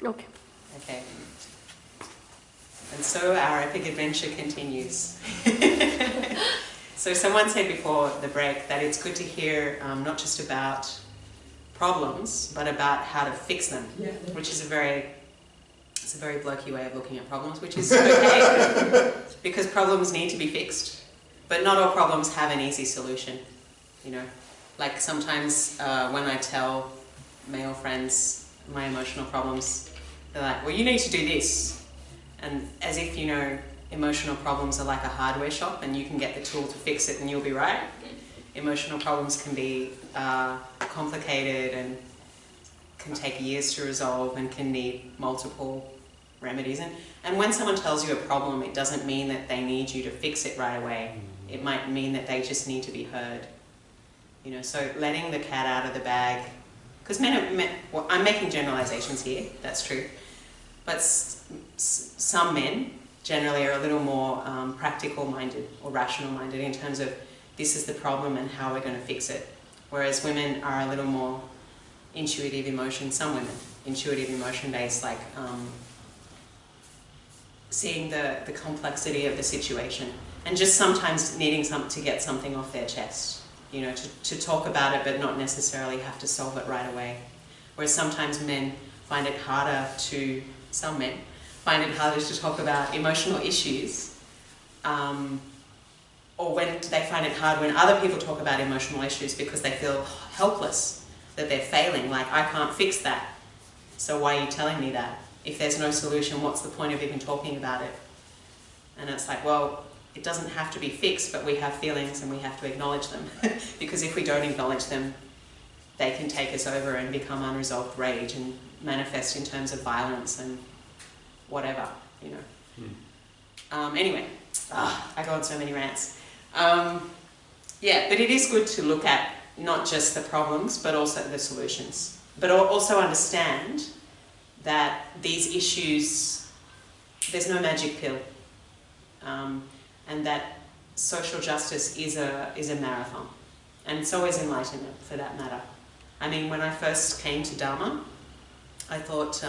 Okay. Okay. And so our epic adventure continues. So someone said before the break that it's good to hear not just about problems, but about how to fix them, which is a very blokey way of looking at problems, which is okay, because problems need to be fixed. But not all problems have an easy solution, you know. Like sometimes when I tell male friends my emotional problems, they're like, well, you need to do this. And as if, you know, emotional problems are like a hardware shop and you can get the tool to fix it and you'll be right. Emotional problems can be complicated and can take years to resolve and can need multiple remedies. And when someone tells you a problem, it doesn't mean that they need you to fix it right away. It might mean that they just need to be heard. You know, so letting the cat out of the bag, because well, I'm making generalizations here, that's true, but some men generally are a little more practical-minded or rational-minded in terms of this is the problem and how we're going to fix it. Whereas women are a little more intuitive emotion, some women, intuitive emotion-based, like seeing the complexity of the situation and just sometimes needing to get something off their chest, you know, to talk about it but not necessarily have to solve it right away. Whereas sometimes men find it harder to, some men find it harder to talk about emotional issues, or when they find it hard when other people talk about emotional issues because they feel helpless, that they're failing, like, I can't fix that, so why are you telling me that? If there's no solution, what's the point of even talking about it? And it's like, well, it doesn't have to be fixed, but we have feelings and we have to acknowledge them. Because if we don't acknowledge them, they can take us over and become unresolved rage and manifest in terms of violence and whatever, you know. Anyway, I go on so many rants. Yeah, but it is good to look at not just the problems, but also the solutions. But also understand that these issues, there's no magic pill. And that social justice is a marathon. And so is enlightenment, for that matter. I mean, when I first came to Dharma, I thought,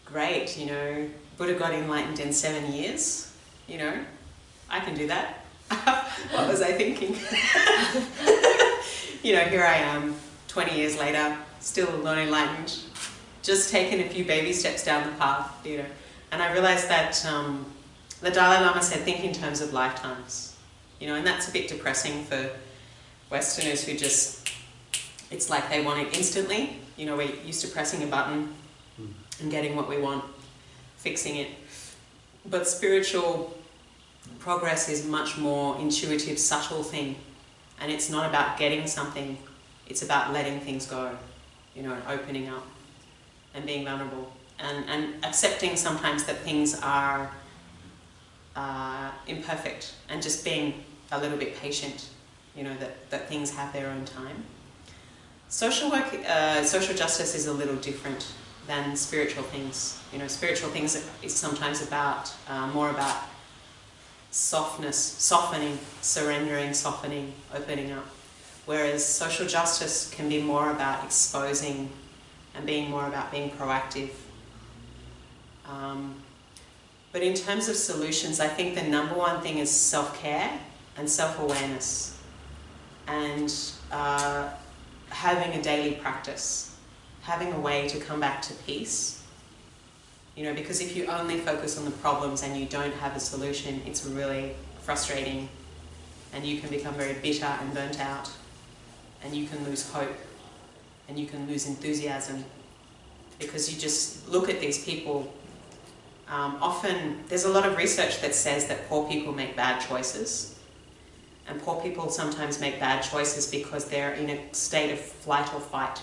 great, you know, Buddha got enlightened in 7 years, you know, I can do that. What was I thinking? You know, here I am, 20 years later, still not enlightened, just taking a few baby steps down the path, you know. And I realized that the Dalai Lama said, think in terms of lifetimes, you know, and that's a bit depressing for Westerners who just, it's like they want it instantly. You know, we're used to pressing a button and getting what we want, fixing it. But spiritual progress is much more intuitive, subtle thing. And it's not about getting something, it's about letting things go, you know, and opening up and being vulnerable. And accepting sometimes that things are imperfect and just being a little bit patient, you know, that things have their own time. Social work, social justice is a little different than spiritual things. You know, spiritual things is sometimes about, more about softness, softening, surrendering, softening, opening up. Whereas social justice can be more about exposing and being more about being proactive. But in terms of solutions, I think the number one thing is self-care and self-awareness. And having a daily practice, having a way to come back to peace. You know, because if you only focus on the problems and you don't have a solution, it's really frustrating and you can become very bitter and burnt out and you can lose hope and you can lose enthusiasm because you just look at these people. Often, there's a lot of research that says that poor people make bad choices. And poor people sometimes make bad choices because they're in a state of flight or fight.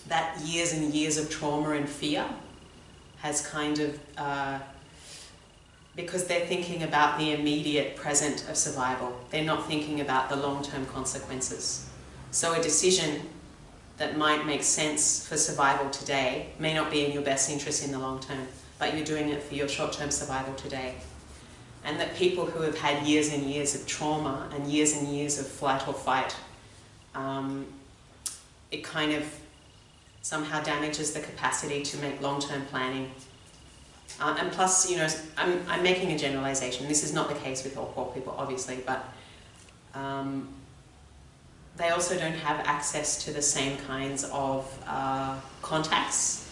That years and years of trauma and fear has kind of, because they're thinking about the immediate present of survival. They're not thinking about the long-term consequences. So a decision that might make sense for survival today may not be in your best interest in the long term, but you're doing it for your short-term survival today. And that people who have had years and years of trauma and years of flight or fight it kind of somehow damages the capacity to make long-term planning. And plus, you know, I'm making a generalization. This is not the case with all poor people, obviously, but they also don't have access to the same kinds of contacts,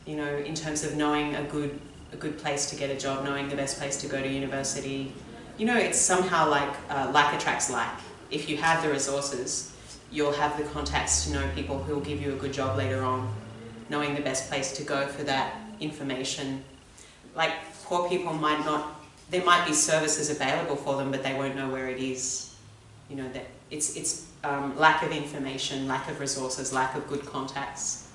you know, in terms of knowing a good place to get a job, knowing the best place to go to university. You know, it's somehow like attracts like. If you have the resources, you'll have the contacts to know people who will give you a good job later on, knowing the best place to go for that information. Like, poor people might not, there might be services available for them, but they won't know where it is. You know, that it's lack of information, lack of resources, lack of good contacts,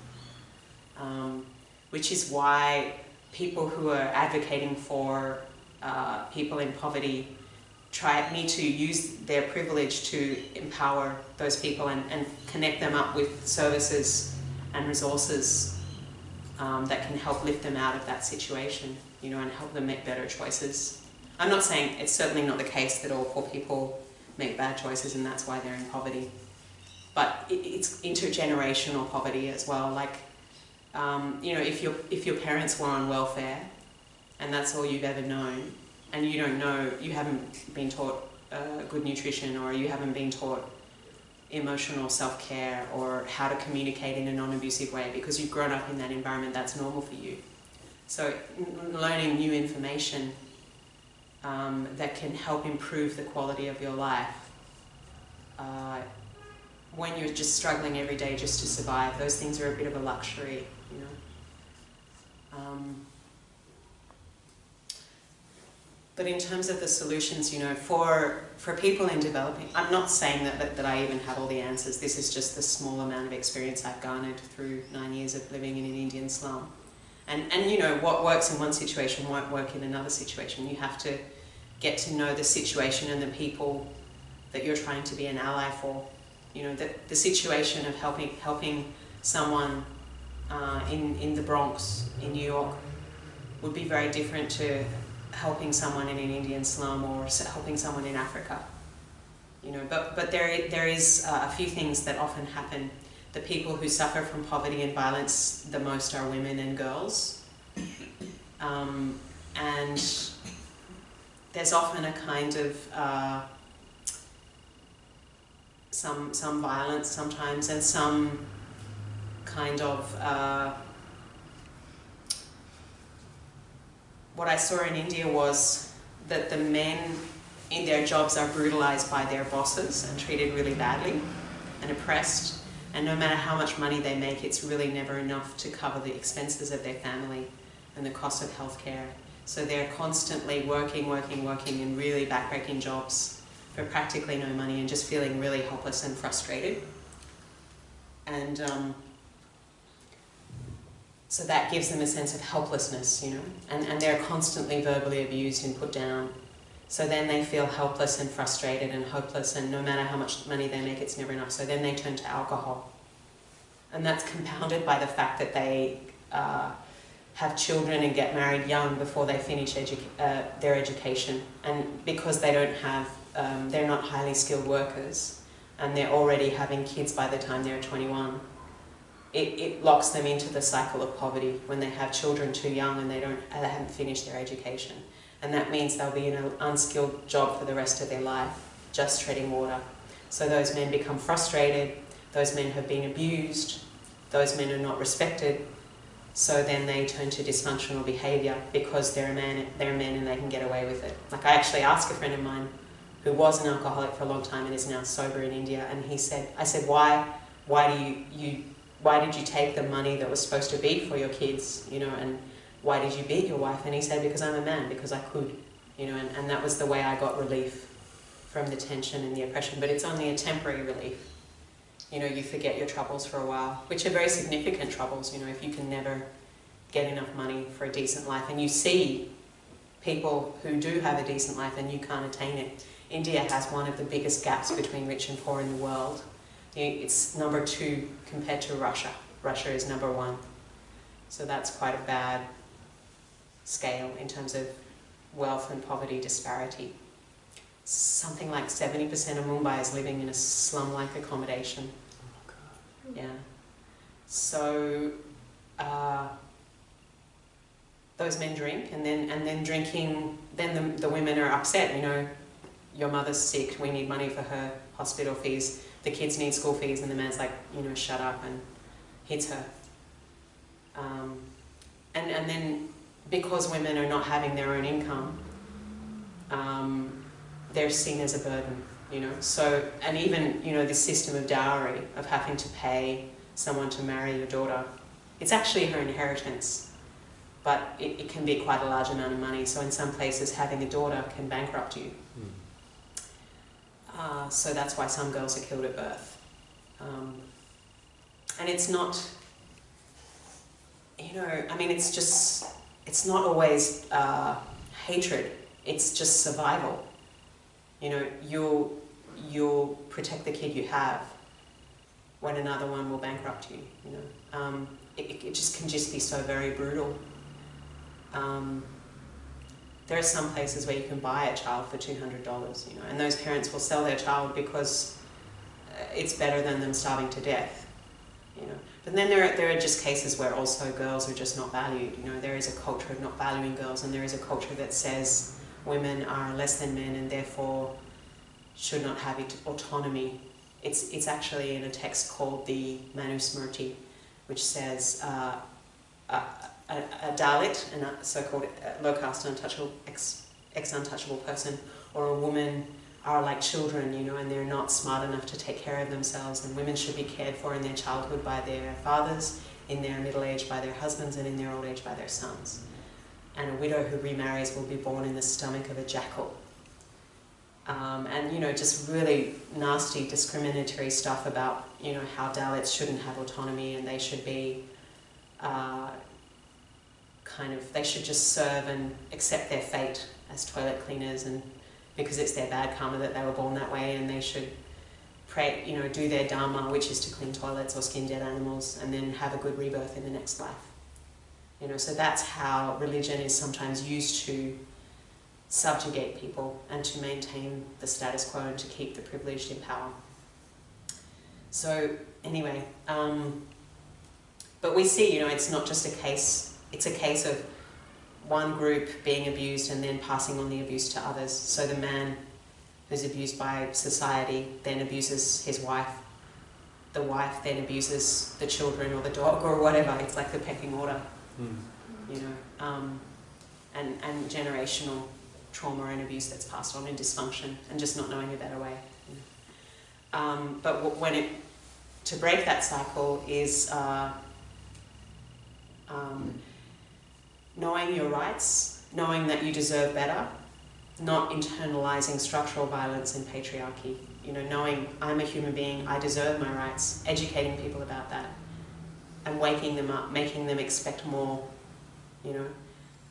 which is why people who are advocating for people in poverty need to use their privilege to empower those people and connect them up with services and resources that can help lift them out of that situation, you know, and help them make better choices. I'm not saying, it's certainly not the case that all poor people make bad choices and that's why they're in poverty. But it's intergenerational poverty as well. Like, you know, if your parents were on welfare and that's all you've ever known, and you don't know, you haven't been taught good nutrition, or you haven't been taught emotional self-care or how to communicate in a non-abusive way because you've grown up in that environment, that's normal for you. So learning new information that can help improve the quality of your life when you're just struggling every day just to survive, those things are a bit of a luxury, you know. But in terms of the solutions, you know, for people in developing, I'm not saying that I even have all the answers. This is just the small amount of experience I've garnered through 9 years of living in an Indian slum. And you know, what works in one situation won't work in another situation. You have to get to know the situation and the people that you're trying to be an ally for. You know, the situation of helping someone in the Bronx in New York would be very different to helping someone in an Indian slum or helping someone in Africa. You know, but there is a few things that often happen. The people who suffer from poverty and violence the most are women and girls. And there's often a kind of some violence sometimes, and some kind of what I saw in India was that the men in their jobs are brutalized by their bosses and treated really badly and oppressed, and no matter how much money they make, it's really never enough to cover the expenses of their family and the cost of healthcare. So they're constantly working in really backbreaking jobs for practically no money and just feeling really helpless and frustrated. And so that gives them a sense of helplessness, you know, and they're constantly verbally abused and put down. So then they feel helpless and frustrated and hopeless, and no matter how much money they make, it's never enough. So then they turn to alcohol. And that's compounded by the fact that they have children and get married young before they finish their education. And because they don't have, they're not highly skilled workers, and they're already having kids by the time they're 21, it locks them into the cycle of poverty when they have children too young and they haven't finished their education. And that means they'll be in an unskilled job for the rest of their life, just treading water. So those men become frustrated, those men have been abused, those men are not respected, so then they turn to dysfunctional behaviour because they're men and they can get away with it. Like, I actually asked a friend of mine who was an alcoholic for a long time and is now sober in India, and I said, why did you take the money that was supposed to be for your kids, you know, and why did you beat your wife? And he said, because I'm a man, because I could, you know, and that was the way I got relief from the tension and the oppression. But it's only a temporary relief. You know, you forget your troubles for a while, which are very significant troubles, you know, if you can never get enough money for a decent life. And you see people who do have a decent life and you can't attain it. India has one of the biggest gaps between rich and poor in the world. It's number 2 compared to Russia. Russia is number 1. So that's quite a bad scale in terms of wealth and poverty disparity. Something like 70% of Mumbai is living in a slum-like accommodation. Yeah. So those men drink, and then drinking. Then the women are upset. You know, your mother's sick. We need money for her hospital fees. The kids need school fees, and the man's like, you know, shut up, and hits her. And then because women are not having their own income, they're seen as a burden. You know, so, and even, you know, this system of dowry, of having to pay someone to marry your daughter, it's actually her inheritance, but it can be quite a large amount of money. So in some places, having a daughter can bankrupt you. So that's why some girls are killed at birth. And it's not, you know, I mean, it's not always hatred, it's just survival. You know, you'll protect the kid you have when another one will bankrupt you, you know. It just can just be so very brutal. There are some places where you can buy a child for $200, you know, and those parents will sell their child because it's better than them starving to death, you know. But then there are just cases where also girls are just not valued, you know. There is a culture of not valuing girls, and there is a culture that says women are less than men and therefore should not have autonomy. It's actually in a text called the Manusmriti, which says a Dalit, a so-called low-caste untouchable, ex-untouchable person, or a woman are like children, you know, and they're not smart enough to take care of themselves, and women should be cared for in their childhood by their fathers, in their middle age by their husbands, and in their old age by their sons. And a widow who remarries will be born in the stomach of a jackal. And, you know, just really nasty discriminatory stuff about, you know, how Dalits shouldn't have autonomy, and they should be they should just serve and accept their fate as toilet cleaners, and because it's their bad karma that they were born that way, and they should pray, you know, do their dharma, which is to clean toilets or skin dead animals, and then have a good rebirth in the next life. You know, so that's how religion is sometimes used to subjugate people and to maintain the status quo and to keep the privileged in power. So anyway, but we see, you know, it's not just a case, it's a case of one group being abused and then passing on the abuse to others. So the man who's abused by society then abuses his wife, the wife then abuses the children or the dog or whatever. It's like the pecking order, you know, and generational trauma and abuse that's passed on, and dysfunction, and just not knowing a better way. You know. But to break that cycle is knowing your rights, knowing that you deserve better, not internalizing structural violence and patriarchy. You know, knowing I'm a human being, I deserve my rights, educating people about that, and waking them up, making them expect more, you know,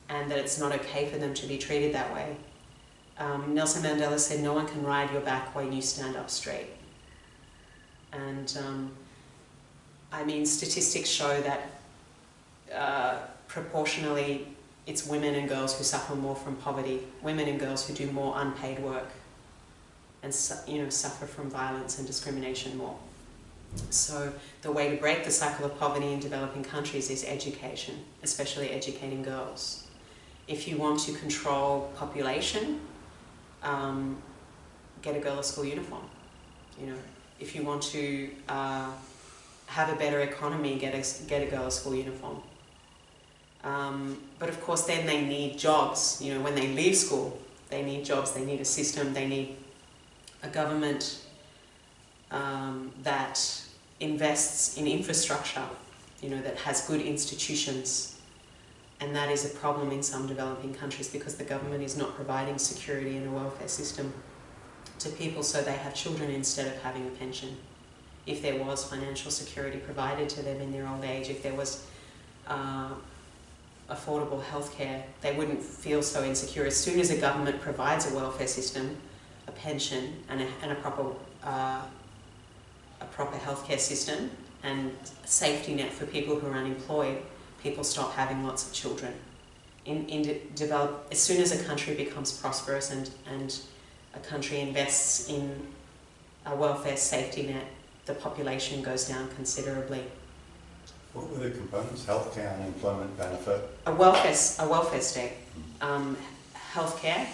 and that it's not okay for them to be treated that way. Nelson Mandela said, no one can ride your back while you stand up straight. And I mean, statistics show that proportionally it's women and girls who suffer more from poverty, women and girls who do more unpaid work, and, you know, suffer from violence and discrimination more. So the way to break the cycle of poverty in developing countries is education, especially educating girls. If you want to control population, get a girl a school uniform. You know, if you want to have a better economy, get a girl a school uniform. But of course, then they need jobs. You know, when they leave school, they need jobs. They need a system. They need a government that invests in infrastructure. You know, that has good institutions. And that is a problem in some developing countries because the government is not providing security and a welfare system to people so they have children instead of having a pension. If there was financial security provided to them in their old age, if there was affordable healthcare, they wouldn't feel so insecure. As soon as a government provides a welfare system, a pension, and a proper healthcare system, and a safety net for people who are unemployed, people stop having lots of children. As soon as a country becomes prosperous and a country invests in a welfare safety net the population goes down considerably. What were the components? Healthcare, unemployment benefit? A welfare state, healthcare,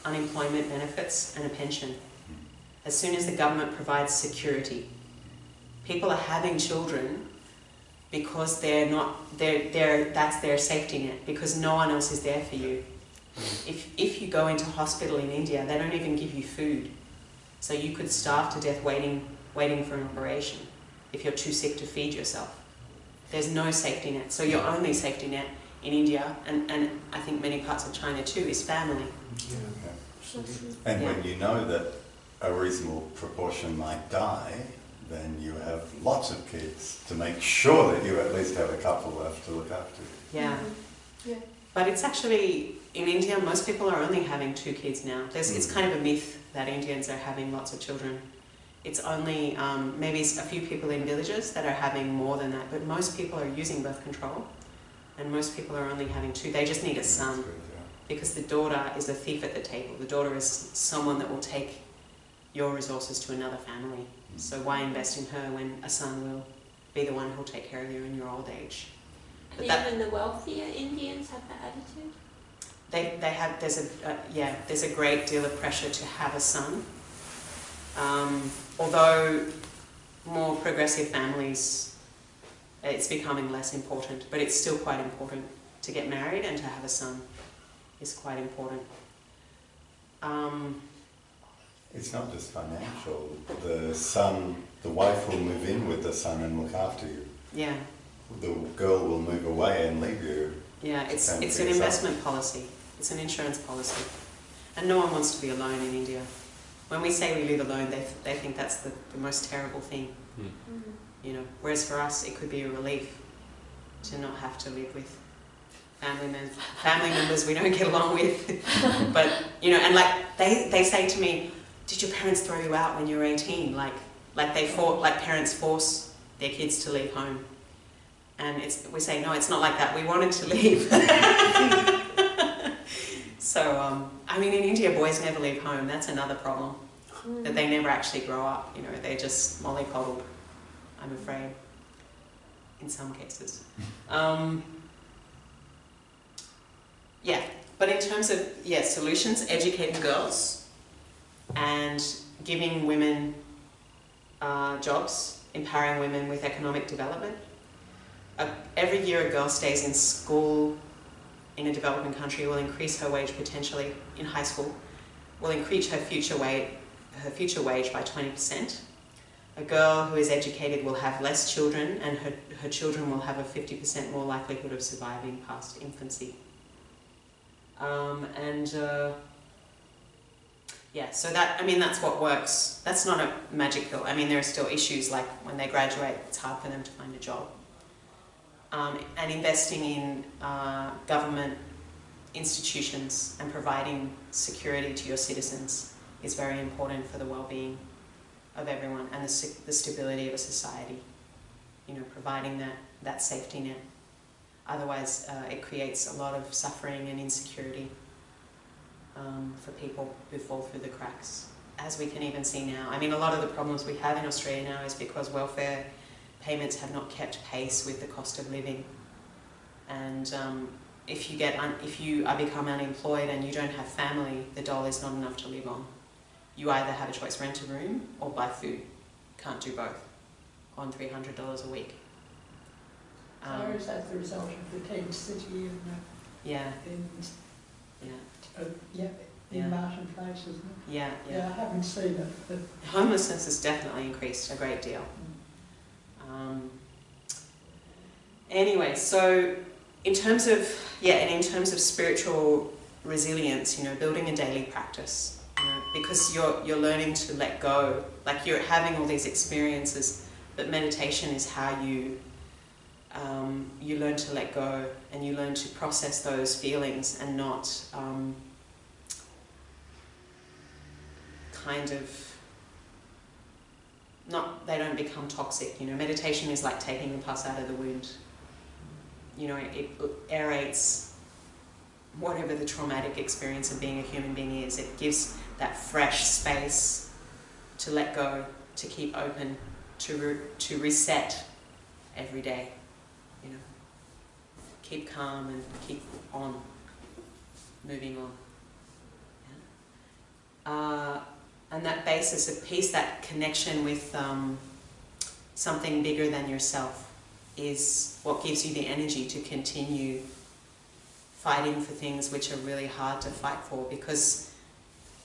unemployment benefits, and a pension. As soon as the government provides security, people are having children because that's their safety net, because no one else is there for you. If you go into hospital in India, they don't even give you food, so you could starve to death waiting for an operation if you're too sick to feed yourself. There's no safety net. So your only safety net in India, and I think many parts of China too, is family. Yeah. And when you know that a reasonable proportion might die, then you have lots of kids to make sure that you at least have a couple left to look after you. Yeah. Yeah. But it's actually, in India, most people are only having 2 kids now. It's kind of a myth that Indians are having lots of children. It's only maybe a few people in villages that are having more than that, but most people are using birth control, and most people are only having 2. They just need a son, because the daughter is a thief at the table. The daughter is someone that will take your resources to another family. So why invest in her when a son will be the one who'll take care of you in your old age? But even the wealthier Indians have that attitude? There's a great deal of pressure to have a son. Although more progressive families, it's becoming less important, but it's still quite important to get married, and to have a son is quite important. It's not just financial. The wife will move in with the son and look after you. Yeah. The girl will move away and leave you. Yeah, it's an investment policy. It's an insurance policy. And no one wants to be alone in India. When we say we live alone, they think that's the most terrible thing. You know, whereas for us, it could be a relief to not have to live with family members we don't get along with. But, you know, and like they say to me, did your parents throw you out when you were 18? Like parents force their kids to leave home. And we say, no, it's not like that. We wanted to leave. So, I mean, in India, boys never leave home. That's another problem. That they never actually grow up. You know, they're just mollycoddled, I'm afraid, in some cases. Yeah, but in terms of, solutions, educating girls and giving women jobs, empowering women with economic development. Every year a girl stays in school in a developing country will increase her wage potentially in high school, will increase her future wage by 20%. A girl who is educated will have less children, and her children will have a 50% more likelihood of surviving past infancy. So that's what works. That's not a magic pill. I mean, there are still issues like when they graduate, it's hard for them to find a job. And investing in government institutions and providing security to your citizens is very important for the well-being of everyone and the stability of a society. You know, providing that safety net. Otherwise, it creates a lot of suffering and insecurity for people who fall through the cracks, as we can even see now. I mean, a lot of the problems we have in Australia now is because welfare payments have not kept pace with the cost of living. And if you become unemployed and you don't have family, the dole is not enough to live on. You either have a choice, rent a room or buy food. Can't do both on $300 a week. Or is that the result of the tent city in Martin Place, isn't it? Yeah. I haven't seen it. But homelessness has definitely increased a great deal. Anyway, so in terms of spiritual resilience, you know, building a daily practice, you know, because you're learning to let go, like you're having all these experiences, but meditation is how you learn to let go and you learn to process those feelings and not they don't become toxic. You know, meditation is like taking the pus out of the wound. You know, it aerates whatever the traumatic experience of being a human being is. It gives that fresh space to let go, to keep open, to reset every day, you know. Keep calm and keep on, moving on. Yeah? And that basis of peace, that connection with something bigger than yourself, is what gives you the energy to continue fighting for things which are really hard to fight for, because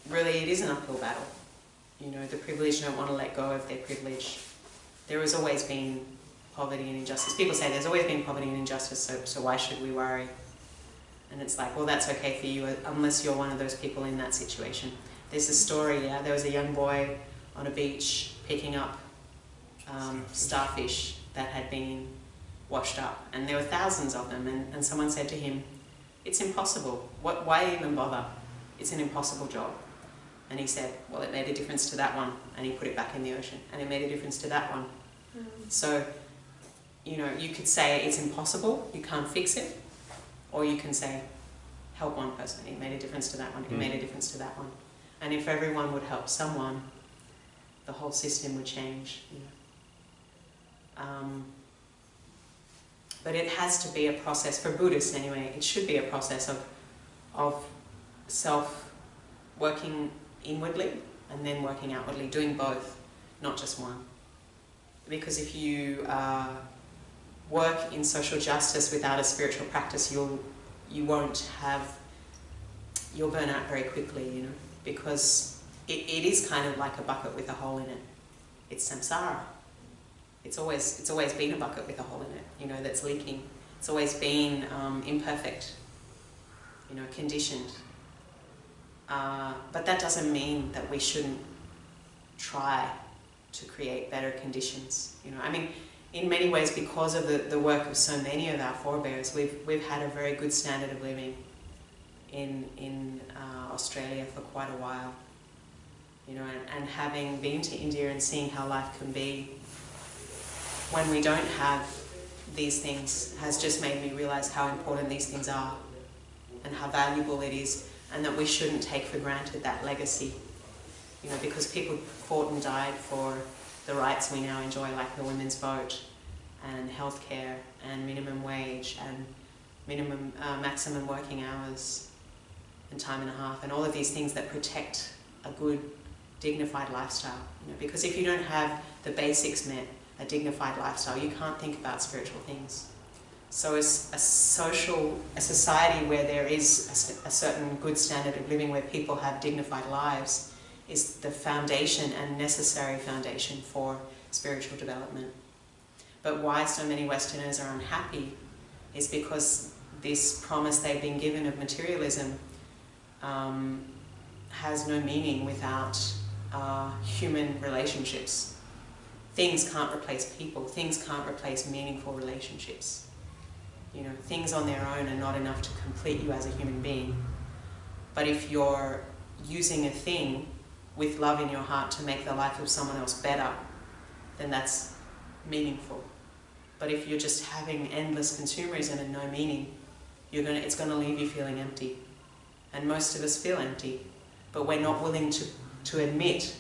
really it is an uphill battle. You know, the privileged don't want to let go of their privilege. There has always been poverty and injustice. People say there's always been poverty and injustice, so why should we worry? And it's like, well, that's okay for you unless you're one of those people in that situation. There's a story, yeah, there was a young boy on a beach picking up starfish that had been washed up, and there were thousands of them, and someone said to him, it's impossible. Why even bother? It's an impossible job. And he said, well, it made a difference to that one, and he put it back in the ocean, and it made a difference to that one. So, you know, you could say it's impossible, you can't fix it, or you can say, help one person, it made a difference to that one, it made a difference to that one. And if everyone would help someone, the whole system would change. You know. But it has to be a process, for Buddhists anyway, it should be a process of self-working inwardly and then working outwardly, doing both, not just one. Because if you work in social justice without a spiritual practice, you'll burn out very quickly, you know, because it is kind of like a bucket with a hole in it. It's samsara. It's always been a bucket with a hole in it, you know, that's leaking. It's always been imperfect, you know, conditioned. But that doesn't mean that we shouldn't try to create better conditions, you know. I mean, in many ways, because of the work of so many of our forebears, we've had a very good standard of living in Australia for quite a while, you know, and having been to India and seeing how life can be when we don't have these things has just made me realize how important these things are and how valuable it is, and that we shouldn't take for granted that legacy, you know, because people fought and died for the rights we now enjoy, like the women's vote and healthcare and minimum wage and maximum working hours and time and a half, and all of these things that protect a good, dignified lifestyle. You know, because if you don't have the basics met, a dignified lifestyle, you can't think about spiritual things. So as a society where there is a certain good standard of living, where people have dignified lives, is the foundation and necessary foundation for spiritual development. But why so many Westerners are unhappy is because this promise they've been given of materialism has no meaning without human relationships. Things can't replace people. Things can't replace meaningful relationships. You know, things on their own are not enough to complete you as a human being. But if you're using a thing with love in your heart to make the life of someone else better, then that's meaningful. But if you're just having endless consumerism and no meaning, it's going to leave you feeling empty. And most of us feel empty, but we're not willing to admit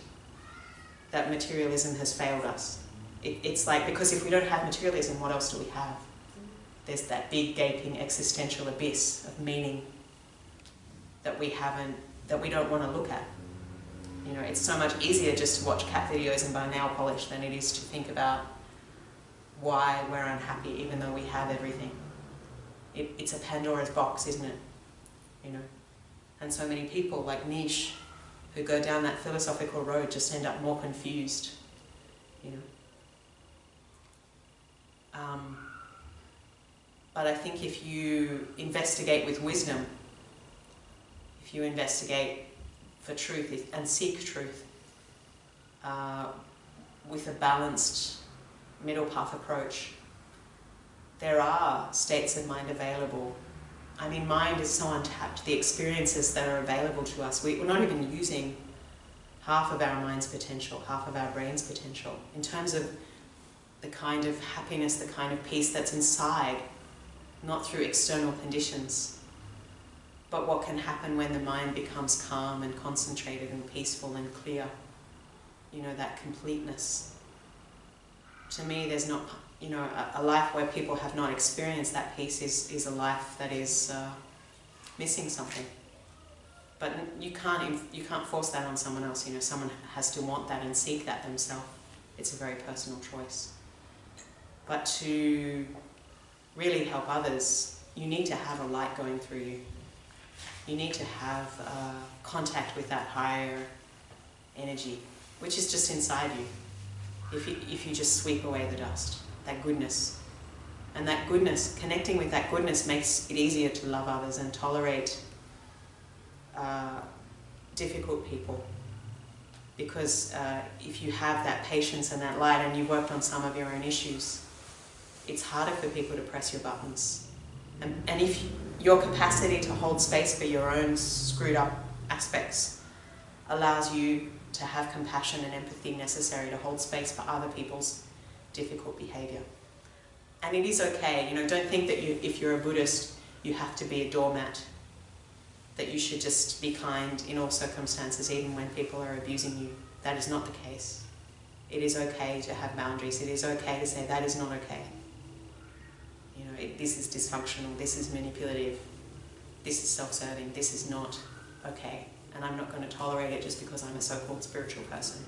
that materialism has failed us. It's like, because if we don't have materialism, what else do we have? There's that big gaping existential abyss of meaning that we don't want to look at. You know, it's so much easier just to watch cat videos and buy nail polish than it is to think about why we're unhappy even though we have everything. It's a Pandora's box, isn't it? You know, and so many people like Niche who go down that philosophical road just end up more confused, you know. But I think if you investigate with wisdom, if you investigate for truth and seek truth with a balanced middle path approach, there are states of mind available. I mean, mind is so untapped. The experiences that are available to us, we're not even using half of our mind's potential, half of our brain's potential, in terms of the kind of happiness, the kind of peace that's inside, not through external conditions, but what can happen when the mind becomes calm and concentrated and peaceful and clear. You know, that completeness. to me, there's not, you know, a life where people have not experienced that peace is a life that is missing something. But you can't force that on someone else. You know, someone has to want that and seek that themselves. It's a very personal choice. But to really help others, you need to have a light going through you. You need to have contact with that higher energy, which is just inside you. If you just sweep away the dust, that goodness. And that goodness, connecting with that goodness makes it easier to love others and tolerate difficult people. Because if you have that patience and that light and you've worked on some of your own issues, it's harder for people to press your buttons. And if your capacity to hold space for your own screwed up aspects allows you to have compassion and empathy necessary to hold space for other people's difficult behavior. And it is okay, you know, don't think that if you're a Buddhist, you have to be a doormat, that you should just be kind in all circumstances, even when people are abusing you. That is not the case. It is okay to have boundaries. It is okay to say that is not okay. You know, this is dysfunctional, this is manipulative, this is self-serving, this is not okay. And I'm not going to tolerate it just because I'm a so-called spiritual person.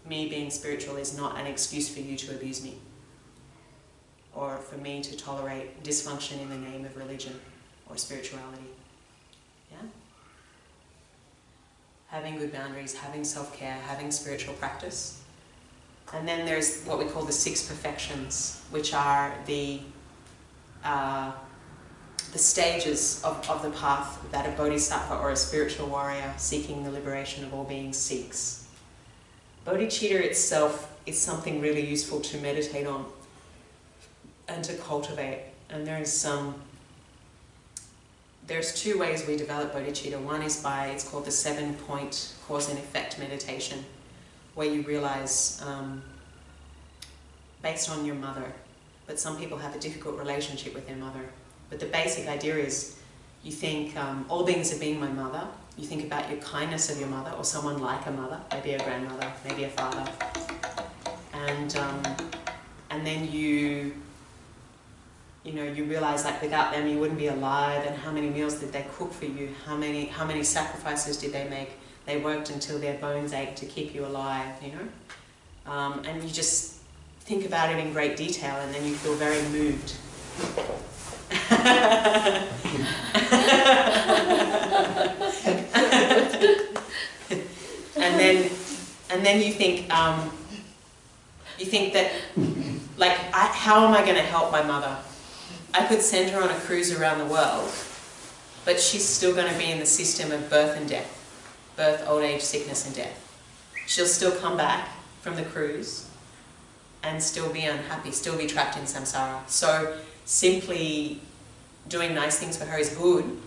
Me being spiritual is not an excuse for you to abuse me, or for me to tolerate dysfunction in the name of religion or spirituality. Yeah? Having good boundaries, having self-care, having spiritual practice. And then there's what we call the 6 perfections, which are the stages of the path that a bodhisattva or a spiritual warrior seeking the liberation of all beings seeks. Bodhicitta itself is something really useful to meditate on and to cultivate. And there's 2 ways we develop bodhicitta. One is it's called the 7-point cause and effect meditation, where you realize, based on your mother, but some people have a difficult relationship with their mother. But the basic idea is, you think, all beings are being my mother. You think about your kindness of your mother, or someone like a mother, maybe a grandmother, maybe a father. And then you realize, like, without them you wouldn't be alive, and how many meals did they cook for you? How many sacrifices did they make? They worked until their bones ached to keep you alive, you know? And you just think about it in great detail, and then you feel very moved. and then you think that, like, how am I going to help my mother? I could send her on a cruise around the world, but she's still going to be in the system of birth and death. Birth, old age, sickness and death. She'll still come back from the cruise and still be unhappy, still be trapped in samsara. So simply doing nice things for her is good,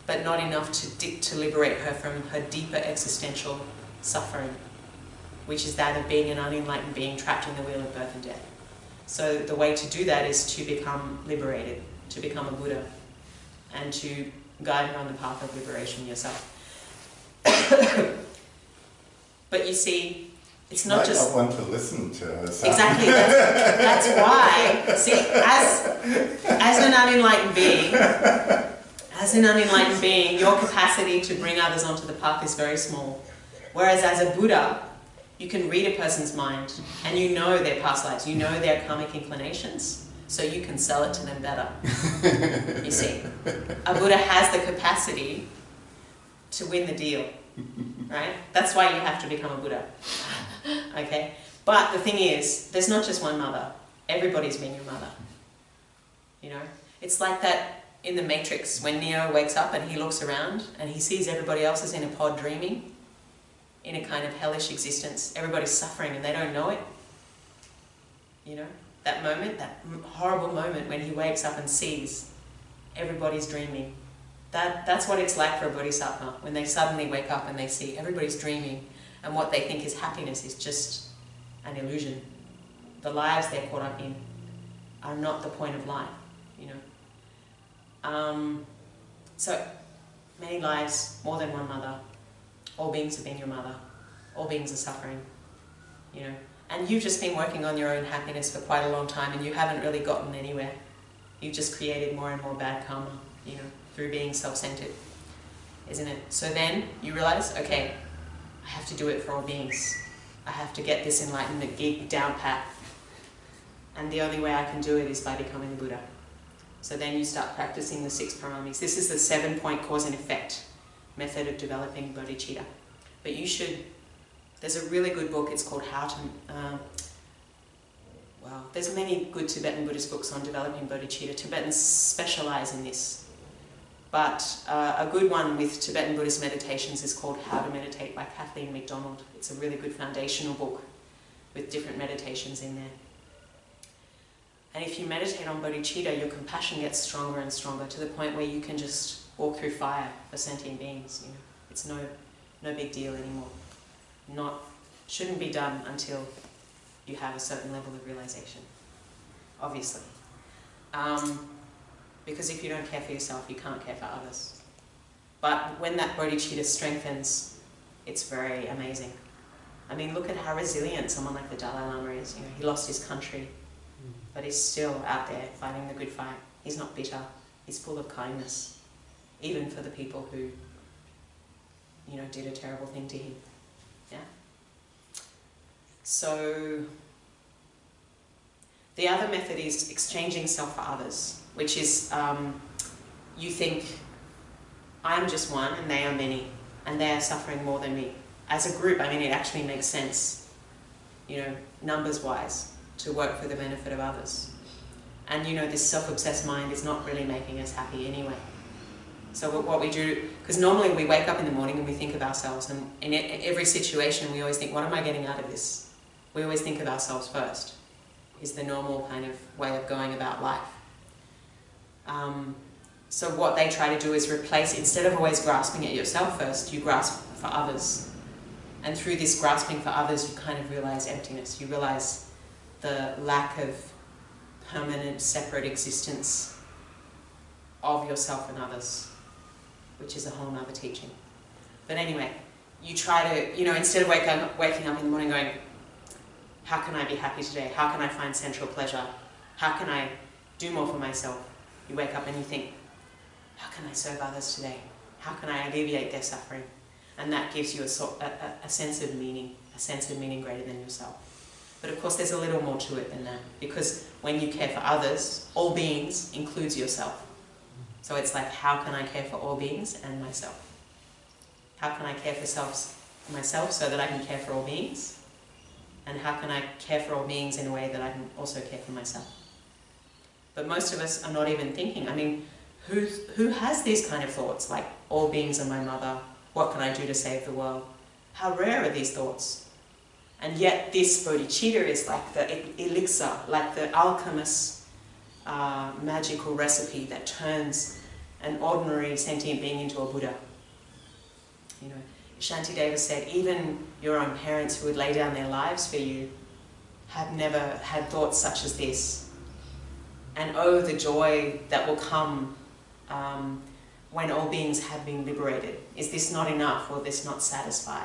but not enough to liberate her from her deeper existential suffering, which is that of being an unenlightened being trapped in the wheel of birth and death. So the way to do that is to become liberated, to become a Buddha, and to guide her on the path of liberation yourself. But you see, it's not just... You might not want to listen to her. Exactly, that's why. See, as an unenlightened being, your capacity to bring others onto the path is very small. Whereas as a Buddha, you can read a person's mind, and you know their past lives, you know their karmic inclinations, so you can sell it to them better. You see, a Buddha has the capacity to win the deal, right? That's why you have to become a Buddha, okay? But the thing is, there's not just one mother. Everybody's been your mother, you know? It's like that in the Matrix, when Neo wakes up and he looks around and he sees everybody else is in a pod dreaming, in a kind of hellish existence. Everybody's suffering and they don't know it. You know, that moment, that horrible moment when he wakes up and sees everybody's dreaming. That's what it's like for a bodhisattva, when they suddenly wake up and they see everybody's dreaming, and what they think is happiness is just an illusion. The lives they're caught up in are not the point of life, you know. So many lives, more than one mother. All beings have been your mother. All beings are suffering, you know. And you've just been working on your own happiness for quite a long time and you haven't really gotten anywhere. You've just created more and more bad karma, you know, through being self-centered, isn't it? So then you realize, okay, I have to do it for all beings. I have to get this enlightenment gig down pat. And the only way I can do it is by becoming a Buddha. So then you start practicing the 6 paramis. This is the 7-point cause and effect method of developing bodhicitta. But you should, there's a really good book, it's called How to, well, there's many good Tibetan Buddhist books on developing bodhicitta. Tibetans specialize in this. But a good one with Tibetan Buddhist meditations is called How to Meditate by Kathleen MacDonald. It's a really good foundational book with different meditations in there. And if you meditate on bodhicitta, your compassion gets stronger and stronger to the point where you can just walk through fire for sentient beings. You know, it's no big deal anymore. Shouldn't be done until you have a certain level of realization, obviously. Because if you don't care for yourself, you can't care for others. But when that bodhicitta strengthens, it's very amazing. I mean, look at how resilient someone like the Dalai Lama is. You know, he lost his country, but he's still out there fighting the good fight. He's not bitter. He's full of kindness, even for the people who, you know, did a terrible thing to him. Yeah. So the other method is exchanging self for others, which is you think, I'm just one and they are many, and they are suffering more than me. As a group, I mean, it actually makes sense, you know, numbers-wise, to work for the benefit of others. And, you know, this self-obsessed mind is not really making us happy anyway. So what we do, because normally we wake up in the morning and we think of ourselves, and in every situation we always think, what am I getting out of this? We always think of ourselves first, is the normal kind of way of going about life. So what they try to do is replace, instead of always grasping at yourself first, you grasp for others. And through this grasping for others, you kind of realize emptiness. You realize the lack of permanent, separate existence of yourself and others, which is a whole other teaching. But anyway, you try to, you know, instead of waking up in the morning going, how can I be happy today? How can I find central pleasure? How can I do more for myself? You wake up and you think, how can I serve others today? How can I alleviate their suffering? And that gives you a sense of meaning greater than yourself. But of course there's a little more to it than that, because when you care for others, all beings includes yourself. So it's like, how can I care for all beings and myself? How can I care for myself so that I can care for all beings? And how can I care for all beings in a way that I can also care for myself? But most of us are not even thinking. I mean, who has these kind of thoughts, like, all beings are my mother, what can I do to save the world? How rare are these thoughts? And yet this bodhicitta is like the elixir, like the alchemist's magical recipe that turns an ordinary sentient being into a Buddha. You know, Shantideva said, even your own parents who would lay down their lives for you have never had thoughts such as this. And oh, the joy that will come when all beings have been liberated. Is this not enough? Will this not satisfy?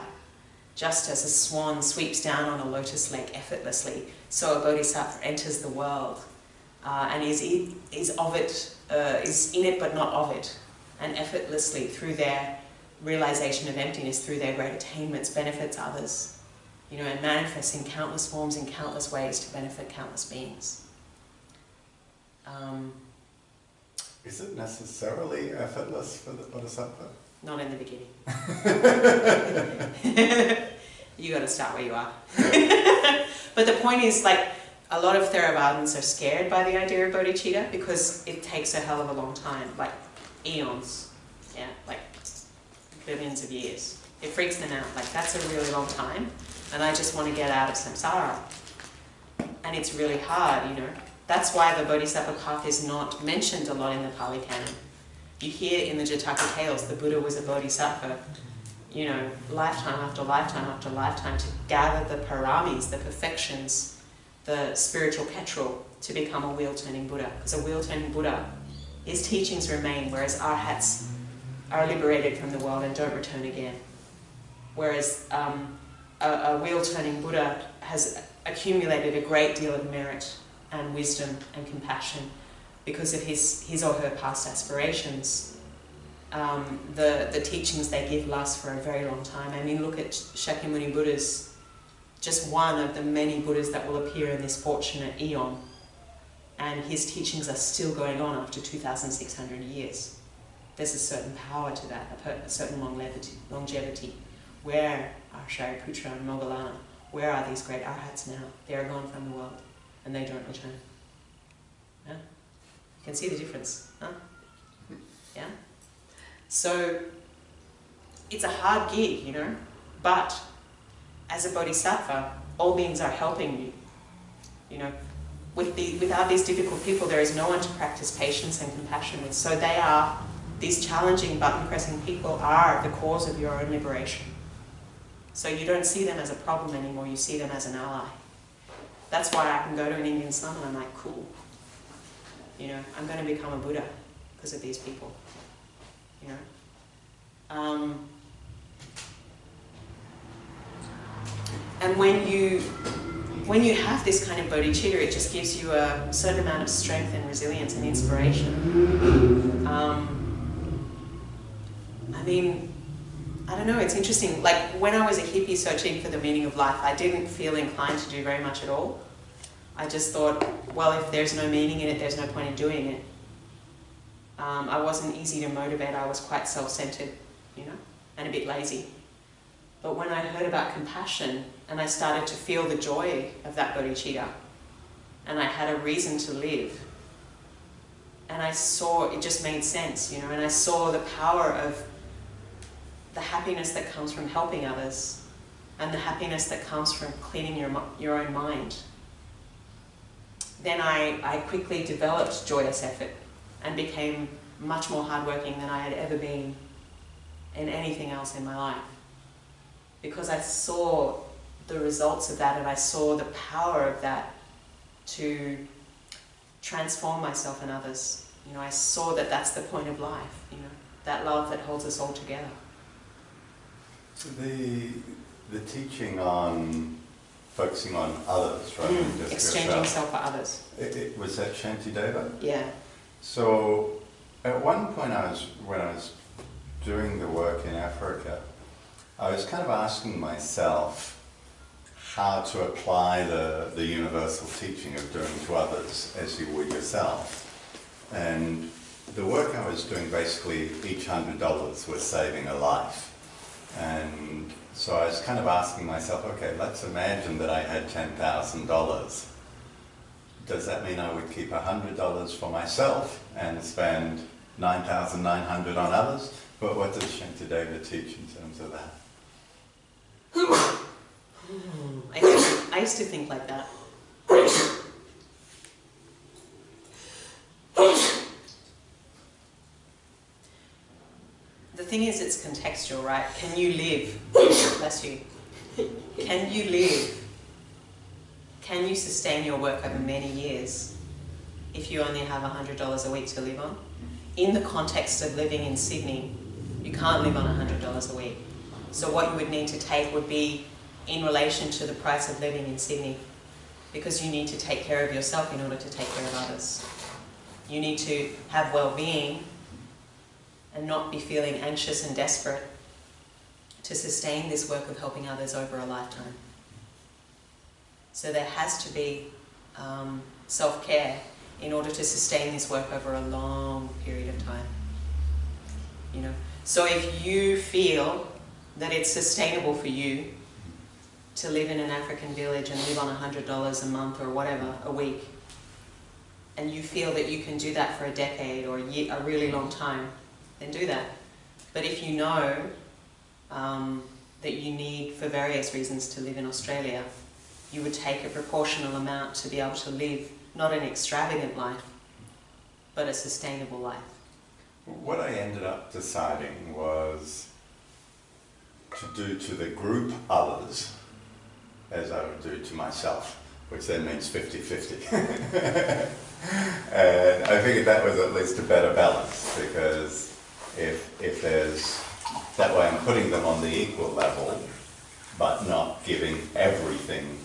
Just as a swan sweeps down on a lotus lake effortlessly, so a bodhisattva enters the world and is in it but not of it, and effortlessly, through their realization of emptiness, through their great attainments, benefits others, you know, and manifests in countless forms, in countless ways to benefit countless beings. Is it necessarily effortless for the bodhisattva? Not in the beginning. You got to start where you are. But the point is, like, a lot of Theravadins are scared by the idea of bodhicitta because it takes a hell of a long time, like eons, yeah, like billions of years. It freaks them out, like, that's a really long time, and I just want to get out of samsara. And it's really hard, you know. That's why the Bodhisattva path is not mentioned a lot in the Pali Canon. You hear in the Jataka tales the Buddha was a Bodhisattva, you know, lifetime after lifetime after lifetime, to gather the paramis, the perfections, the spiritual petrol to become a wheel-turning Buddha. Because a wheel-turning Buddha, his teachings remain, whereas arhats are liberated from the world and don't return again. Whereas a wheel-turning Buddha has accumulated a great deal of merit and wisdom and compassion because of his or her past aspirations. The teachings they give last for a very long time. I mean, look at Shakyamuni Buddha's, just one of the many Buddhas that will appear in this fortunate eon. And his teachings are still going on after 2,600 years. There's a certain power to that, a certain longevity. Where are Shariputra and Moggallana? Where are these great arhats now? They are gone from the world, and they don't return. Yeah? You can see the difference, huh? Yeah? So, it's a hard gig, you know, but as a bodhisattva, all beings are helping you. You know, without these difficult people, there is no one to practice patience and compassion with. So these challenging button-pressing people are the cause of your own liberation. So you don't see them as a problem anymore, you see them as an ally. That's why I can go to an Indian slum and I'm like, cool. You know, I'm going to become a Buddha because of these people. You know? And when you have this kind of bodhicitta, it just gives you a certain amount of strength and resilience and inspiration. I mean, I don't know, it's interesting. Like, when I was a hippie searching for the meaning of life, I didn't feel inclined to do very much at all. I just thought, well, if there's no meaning in it, there's no point in doing it. I wasn't easy to motivate, I was quite self-centered, you know, and a bit lazy. But when I heard about compassion, and I started to feel the joy of that bodhicitta, and I had a reason to live, and I saw, it just made sense, you know, and I saw the power of the happiness that comes from helping others, and the happiness that comes from cleaning your own mind. Then I quickly developed joyous effort, and became much more hardworking than I had ever been in anything else in my life. Because I saw the results of that, and I saw the power of that to transform myself and others. You know, I saw that that's the point of life, you know, that love that holds us all together. So the teaching on focusing on others, rather than just exchanging yourself, self for others. Was that Shantideva? Yeah. So at one point when I was doing the work in Africa, I was kind of asking myself how to apply the universal teaching of doing to others as you would yourself. And the work I was doing, basically each $100 was saving a life. And so I was kind of asking myself, okay, let's imagine that I had $10,000. Does that mean I would keep $100 for myself and spend $9,900 on others? But what does Shantideva teach in terms of that? I used to think like that. The thing is, it's contextual, right? Can you live? Bless you. Can you live? Can you sustain your work over many years if you only have $100 a week to live on? In the context of living in Sydney, you can't live on $100 a week. So what you would need to take would be in relation to the price of living in Sydney, because you need to take care of yourself in order to take care of others. You need to have well-being and not be feeling anxious and desperate to sustain this work of helping others over a lifetime. So there has to be self-care in order to sustain this work over a long period of time. You know? So if you feel that it's sustainable for you to live in an African village and live on $100 a month or whatever a week, and you feel that you can do that for a decade or a really long time, then do that. But if you know that you need, for various reasons, to live in Australia, you would take a proportional amount to be able to live not an extravagant life, but a sustainable life. What I ended up deciding was to do to the group others as I would do to myself, which then means 50-50. And I figured that was at least a better balance, because if there's, that way I'm putting them on the equal level, but not giving everything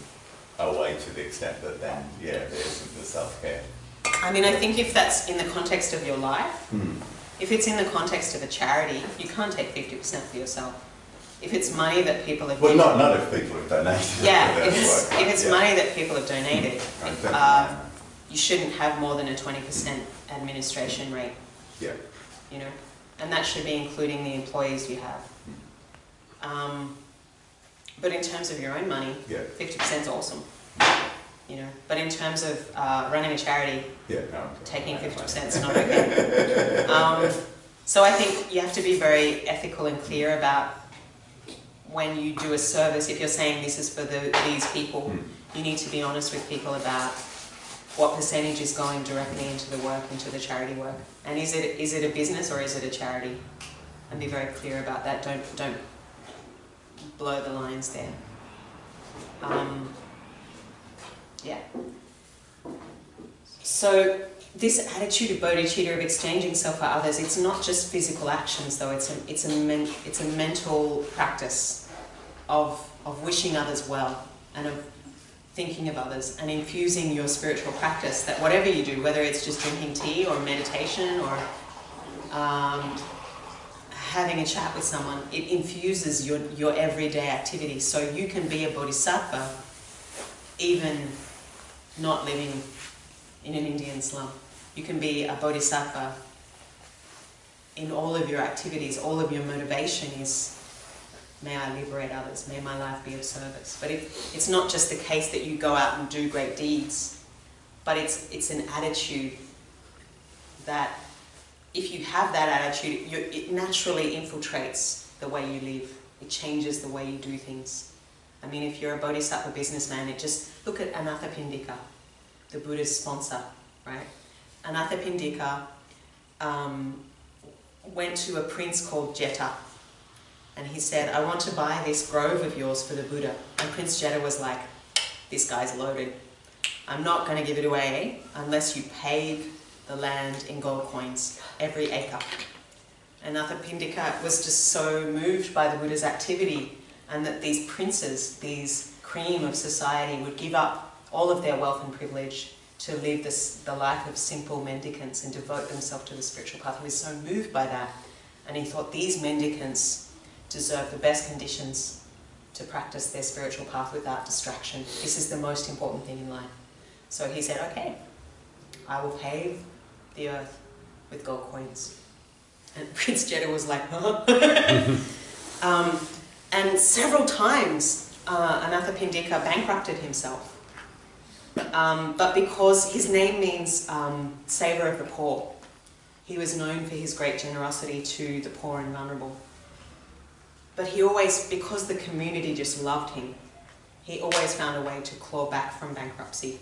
away to the extent that then, yeah, there isn't the self-care. I mean, I think if that's in the context of your life, Mm. if it's in the context of a charity, you can't take 50% for yourself. If it's money that people have Well, given, not if people have donated. yeah, for their work, if it's yeah. money that people have donated, Right, you shouldn't have more than a 20% administration rate, yeah. you know, and that should be including the employees you have. But in terms of your own money, Yeah. 50% is awesome, you know. But in terms of running a charity, Yeah, no, taking 50% is not okay. So I think you have to be very ethical and clear about when you do a service. If you're saying this is for these people, you need to be honest with people about what percentage is going directly into the work, into the charity work, and is it a business or is it a charity? And be very clear about that. Don't blow the lines there. Yeah. So this attitude of bodhicitta, of exchanging self for others, it's not just physical actions though. It's a mental practice of wishing others well and of thinking of others and infusing your spiritual practice. That whatever you do, whether it's just drinking tea or meditation or having a chat with someone, it infuses your everyday activity. So you can be a bodhisattva even not living in an Indian slum. You can be a bodhisattva in all of your activities. All of your motivation is, may I liberate others, may my life be of service. But it's not just the case that you go out and do great deeds, but it's an attitude that if you have that attitude, it naturally infiltrates the way you live. It changes the way you do things. I mean, if you're a bodhisattva businessman, look at Anathapindika, the Buddha's sponsor, right? Anathapindika went to a prince called Jeta, and he said, I want to buy this grove of yours for the Buddha. And Prince Jeta was like, this guy's loaded. I'm not going to give it away unless you pave the land in gold coins, every acre. And Anathapindika was just so moved by the Buddha's activity, and that these princes, these cream of society, would give up all of their wealth and privilege to live the life of simple mendicants and devote themselves to the spiritual path. He was so moved by that, and he thought these mendicants deserve the best conditions to practice their spiritual path without distraction. This is the most important thing in life. So he said, okay, I will pave the earth with gold coins. And Prince Jeta was like, huh? And several times Anathapindika bankrupted himself. But because his name means saver of the poor, he was known for his great generosity to the poor and vulnerable. But he always, because the community just loved him, he always found a way to claw back from bankruptcy.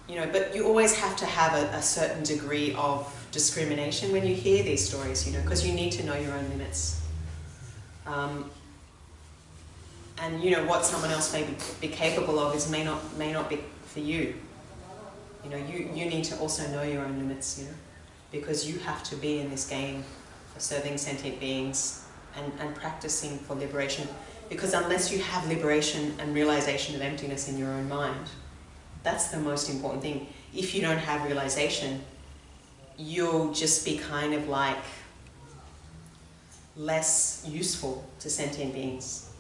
But you always have to have a certain degree of discrimination when you hear these stories, because you need to know your own limits. And what someone else may be capable of may not be for you. You need to also know your own limits, because you have to be in this game of serving sentient beings and practicing for liberation. Because unless you have liberation and realization of emptiness in your own mind, that's the most important thing. If you don't have realization, you'll just be kind of like less useful to sentient beings.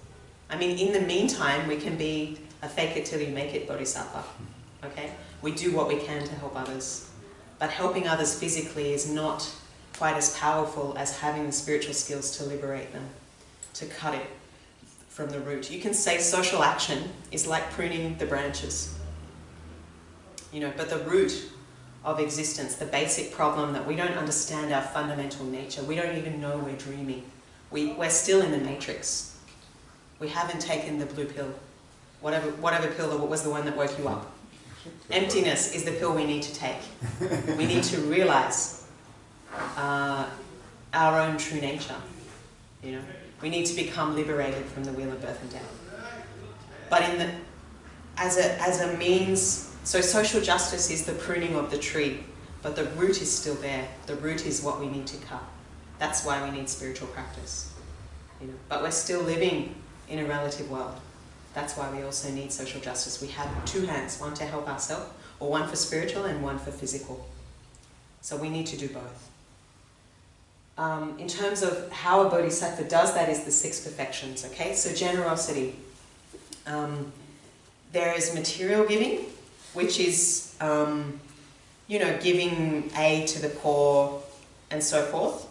I mean, in the meantime, we can be a fake it till you make it bodhisattva, okay? We do what we can to help others. But helping others physically is not quite as powerful as having the spiritual skills to liberate them, to cut it from the root. You can say social action is like pruning the branches. But the root of existence, the basic problem that we don't understand our fundamental nature, we don't even know we're dreaming. We're still in the matrix. We haven't taken the blue pill. Whatever pill was the one that woke you up. Emptiness is the pill we need to take. We need to realize our own true nature. We need to become liberated from the wheel of birth and death. But as a means. So social justice is the pruning of the tree, but the root is still there. The root is what we need to cut. That's why we need spiritual practice. But we're still living in a relative world. That's why we also need social justice. We have two hands, one to help ourselves, or one for spiritual and one for physical. So we need to do both. In terms of how a bodhisattva does that is the 6 perfections, okay? So generosity. There is material giving, which is, giving aid to the poor and so forth.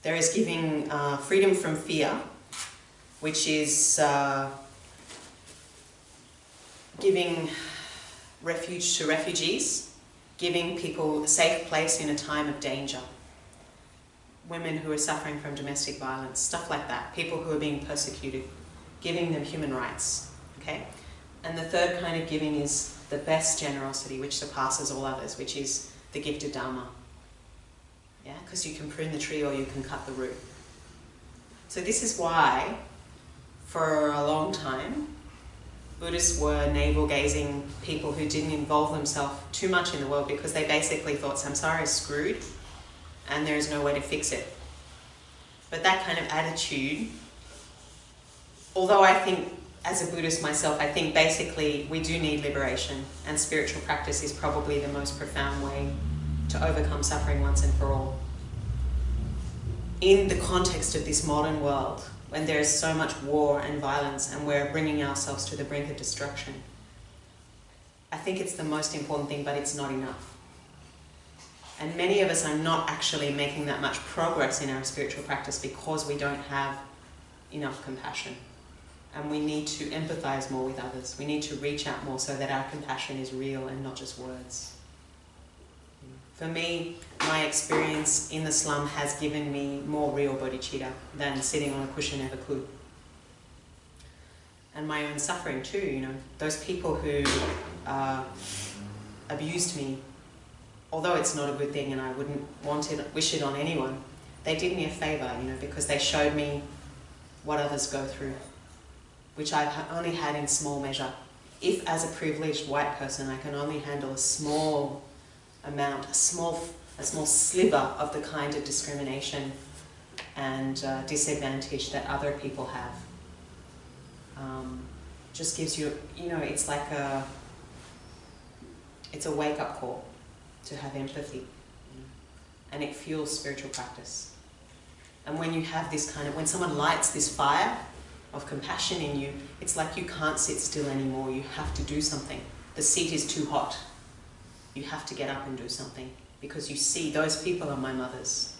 There is giving freedom from fear, which is giving refuge to refugees, giving people a safe place in a time of danger. Women who are suffering from domestic violence, stuff like that. People who are being persecuted, giving them human rights, okay? And the third kind of giving is the best generosity, which surpasses all others, which is the gift of Dharma. Yeah, because you can prune the tree or you can cut the root. So this is why, for a long time, Buddhists were navel-gazing people who didn't involve themselves too much in the world because they basically thought samsara is screwed and there is no way to fix it. But that kind of attitude, although I think, as a Buddhist myself, I think basically we do need liberation, and spiritual practice is probably the most profound way to overcome suffering once and for all. In the context of this modern world, when there is so much war and violence and we're bringing ourselves to the brink of destruction, I think it's the most important thing, but it's not enough. And many of us are not actually making that much progress in our spiritual practice because we don't have enough compassion. And we need to empathize more with others. We need to reach out more so that our compassion is real and not just words. For me, my experience in the slum has given me more real bodhicitta than sitting on a cushion ever could. And my own suffering too, those people who abused me, although it's not a good thing and I wouldn't wish it on anyone, they did me a favor, because they showed me what others go through, which I've only had in small measure. If, as a privileged white person, I can only handle a small amount, a small sliver of the kind of discrimination and disadvantage that other people have, just gives you, it's like it's a wake-up call to have empathy, and it fuels spiritual practice. And when you have this when someone lights this fire of compassion in you, it's like you can't sit still anymore. You have to do something. The seat is too hot. You have to get up and do something because you see those people are my mothers,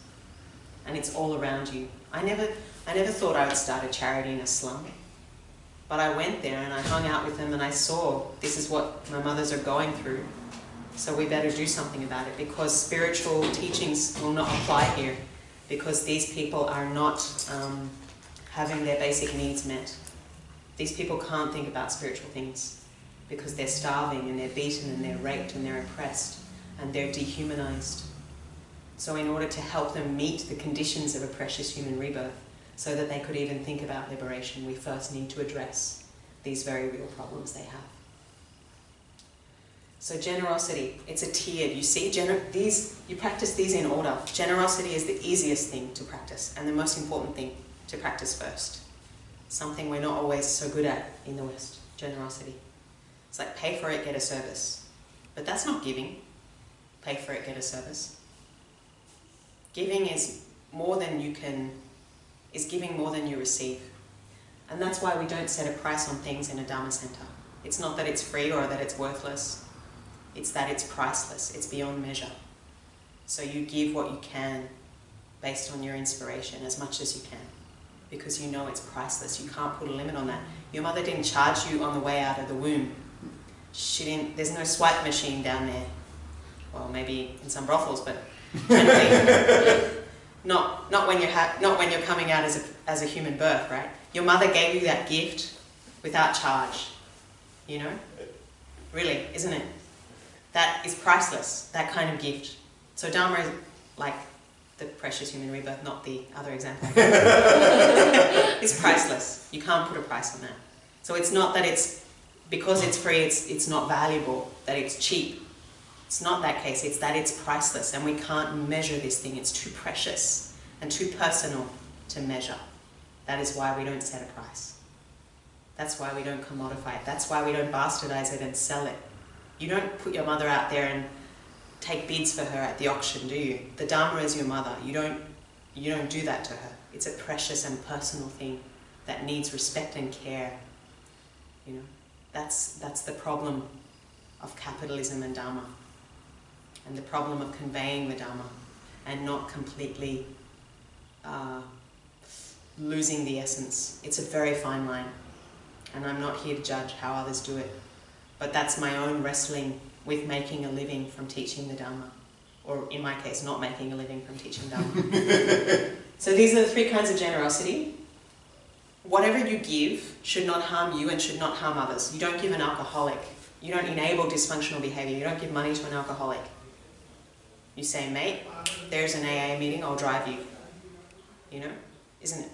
and it's all around you. I never thought I would start a charity in a slum, but I went there and I hung out with them and I saw this is what my mothers are going through. So we better do something about it because spiritual teachings will not apply here because these people are not having their basic needs met. These people can't think about spiritual things because they're starving and they're beaten and they're raped and they're oppressed and they're dehumanized. So in order to help them meet the conditions of a precious human rebirth so that they could even think about liberation, we first need to address these very real problems they have. So generosity, it's a tiered. You see, you practice these in order. Generosity is the easiest thing to practice and the most important thing to practice first. Something we're not always so good at in the West, generosity. It's like pay for it, get a service. But that's not giving. Pay for it, get a service. Giving is more than you can, is giving more than you receive. And that's why we don't set a price on things in a Dharma center. It's not that it's free or that it's worthless. It's that it's priceless. It's beyond measure. So you give what you can based on your inspiration as much as you can because you know it's priceless. You can't put a limit on that. Your mother didn't charge you on the way out of the womb. There's no swipe machine down there. Well, maybe in some brothels, but generally not when you're coming out as a human birth, right? Your mother gave you that gift without charge. Really, isn't it? That is priceless, that kind of gift. So Dharma is like the precious human rebirth, not the other example. It's priceless. You can't put a price on that. So it's not that because it's free, it's not valuable, that it's cheap. It's not that case, it's that it's priceless and we can't measure this thing. It's too precious and too personal to measure. That is why we don't set a price. That's why we don't commodify it. That's why we don't bastardize it and sell it. You don't put your mother out there and take bids for her at the auction, do you? The Dharma is your mother. You don't do that to her. It's a precious and personal thing that needs respect and care. You know, that's the problem of capitalism and Dharma, and the problem of conveying the Dharma and not completely losing the essence. It's a very fine line, and I'm not here to judge how others do it, but that's my own wrestling with making a living from teaching the Dharma, or in my case, not making a living from teaching Dharma. So these are the three kinds of generosity. Whatever you give should not harm you and should not harm others. You don't give an alcoholic. You don't enable dysfunctional behavior. You don't give money to an alcoholic. You say, mate, there's an AA meeting, I'll drive you. You know, isn't it?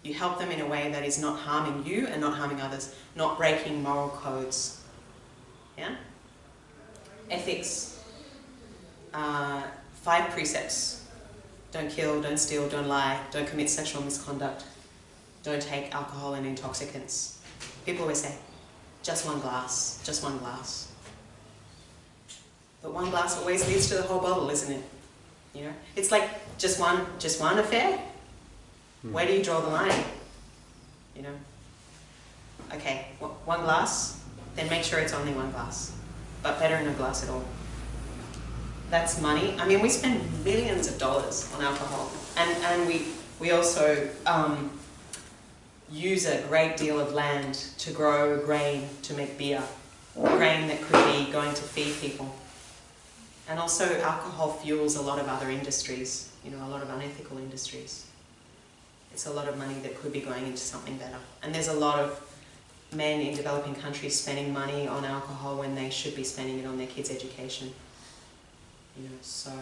You help them in a way that is not harming you and not harming others, not breaking moral codes. Yeah? Ethics. 5 precepts. Don't kill, don't steal, don't lie, don't commit sexual misconduct, don't take alcohol and intoxicants. People always say, just one glass, just one glass. But one glass always leads to the whole bottle, isn't it? You know, it's like just one affair. Where do you draw the line? You know, okay, one glass, then make sure it's only one glass, but better in a glass at all. That's money. I mean, we spend millions of dollars on alcohol, and we also use a great deal of land to grow grain to make beer, grain that could be going to feed people. And also alcohol fuels a lot of other industries, you know, a lot of unethical industries. It's a lot of money that could be going into something better. And there's a lot of men in developing countries spending money on alcohol when they should be spending it on their kids' education. You know, so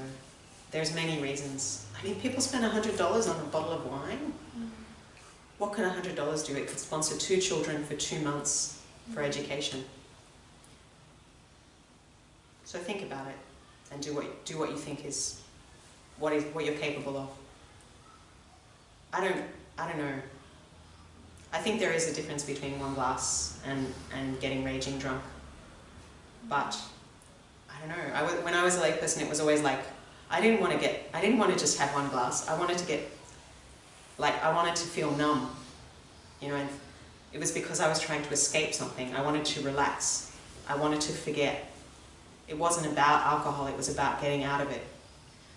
there's many reasons. I mean, people spend $100 on a bottle of wine. What could $100 do? It could sponsor 2 children for 2 months for education. So think about it and do what you think is what you're capable of. I don't know. I think there is a difference between one glass and getting raging drunk, but I don't know. When I was a layperson, it was always like, I didn't want to just have one glass. I wanted to feel numb, you know, and it was because I was trying to escape something. I wanted to relax. I wanted to forget. It wasn't about alcohol, it was about getting out of it.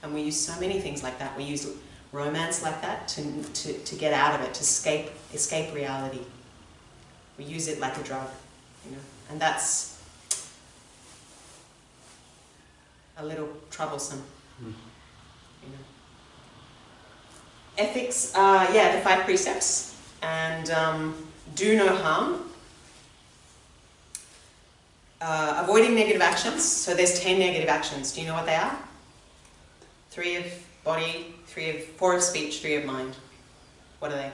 And we use so many things like that. We use romance like that to get out of it, to escape reality. We use it like a drug, you know, and that's a little troublesome. You know. Ethics, yeah, the 5 precepts, and do no harm. Avoiding negative actions. So there's 10 negative actions. Do you know what they are? 3 of body, 4 of speech, 3 of mind. What are they?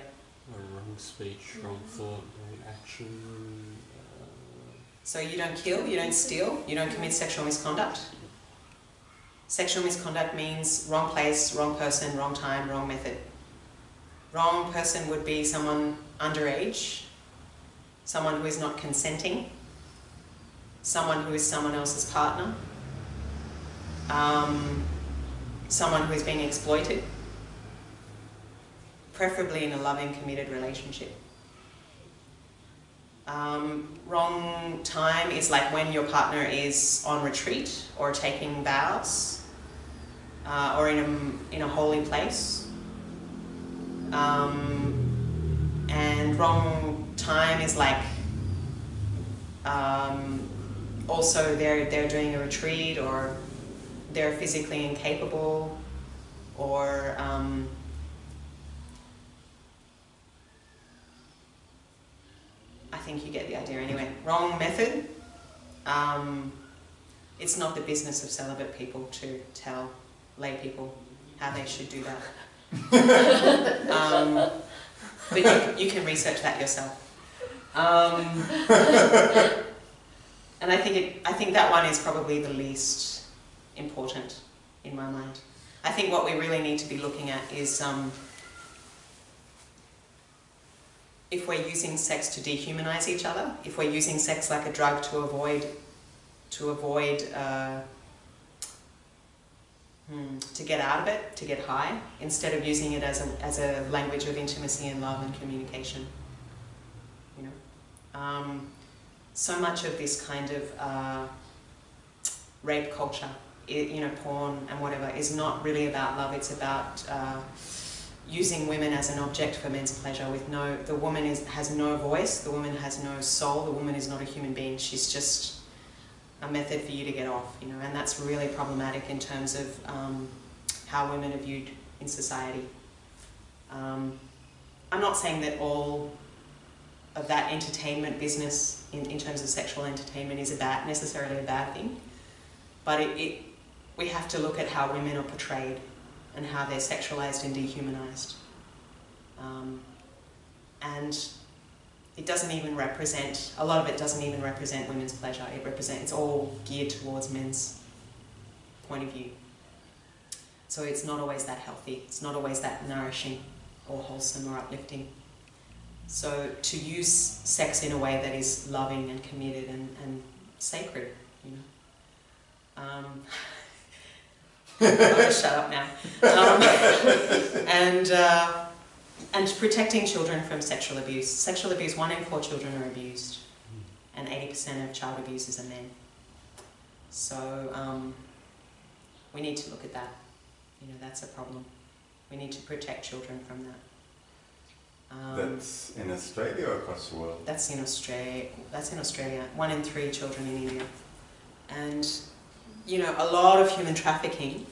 Wrong speech, wrong thought, wrong action. So you don't kill, you don't steal, you don't commit sexual misconduct. Sexual misconduct means wrong place, wrong person, wrong time, wrong method. Wrong person would be someone underage, someone who is not consenting, someone who is someone else's partner, someone who is being exploited, preferably in a loving, committed relationship. Wrong time is like when your partner is on retreat or taking vows or in a holy place. And wrong time is like also they're doing a retreat, or they're physically incapable, or I think you get the idea anyway. Wrong method. It's not the business of celibate people to tell lay people how they should do that. But you can research that yourself. And I think that one is probably the least important in my mind. I think what we really need to be looking at is if we're using sex to dehumanize each other, if we're using sex like a drug to avoid to get out of it, to get high, instead of using it as a language of intimacy and love and communication. You know, so much of this kind of rape culture, you know, porn and whatever, is not really about love. It's about using women as an object for men's pleasure. The woman has no voice. The woman has no soul. The woman is not a human being. She's just a method for you to get off, you know, and that's really problematic in terms of how women are viewed in society. I'm not saying that all of that entertainment business in terms of sexual entertainment is necessarily a bad thing, but we have to look at how women are portrayed and how they're sexualized and dehumanized. And it doesn't even represent, a lot of it doesn't even represent women's pleasure. It's all geared towards men's point of view. So it's not always that healthy. It's not always that nourishing or wholesome or uplifting. So to use sex in a way that is loving and committed and sacred, you know. I'm going to shut up now. And protecting children from sexual abuse. Sexual abuse, 1 in 4 children are abused, and 80% of child abusers are men. So we need to look at that. You know, that's a problem. We need to protect children from that. That's in Australia or across the world? That's in Australia. 1 in 3 children in India. And, you know, a lot of human trafficking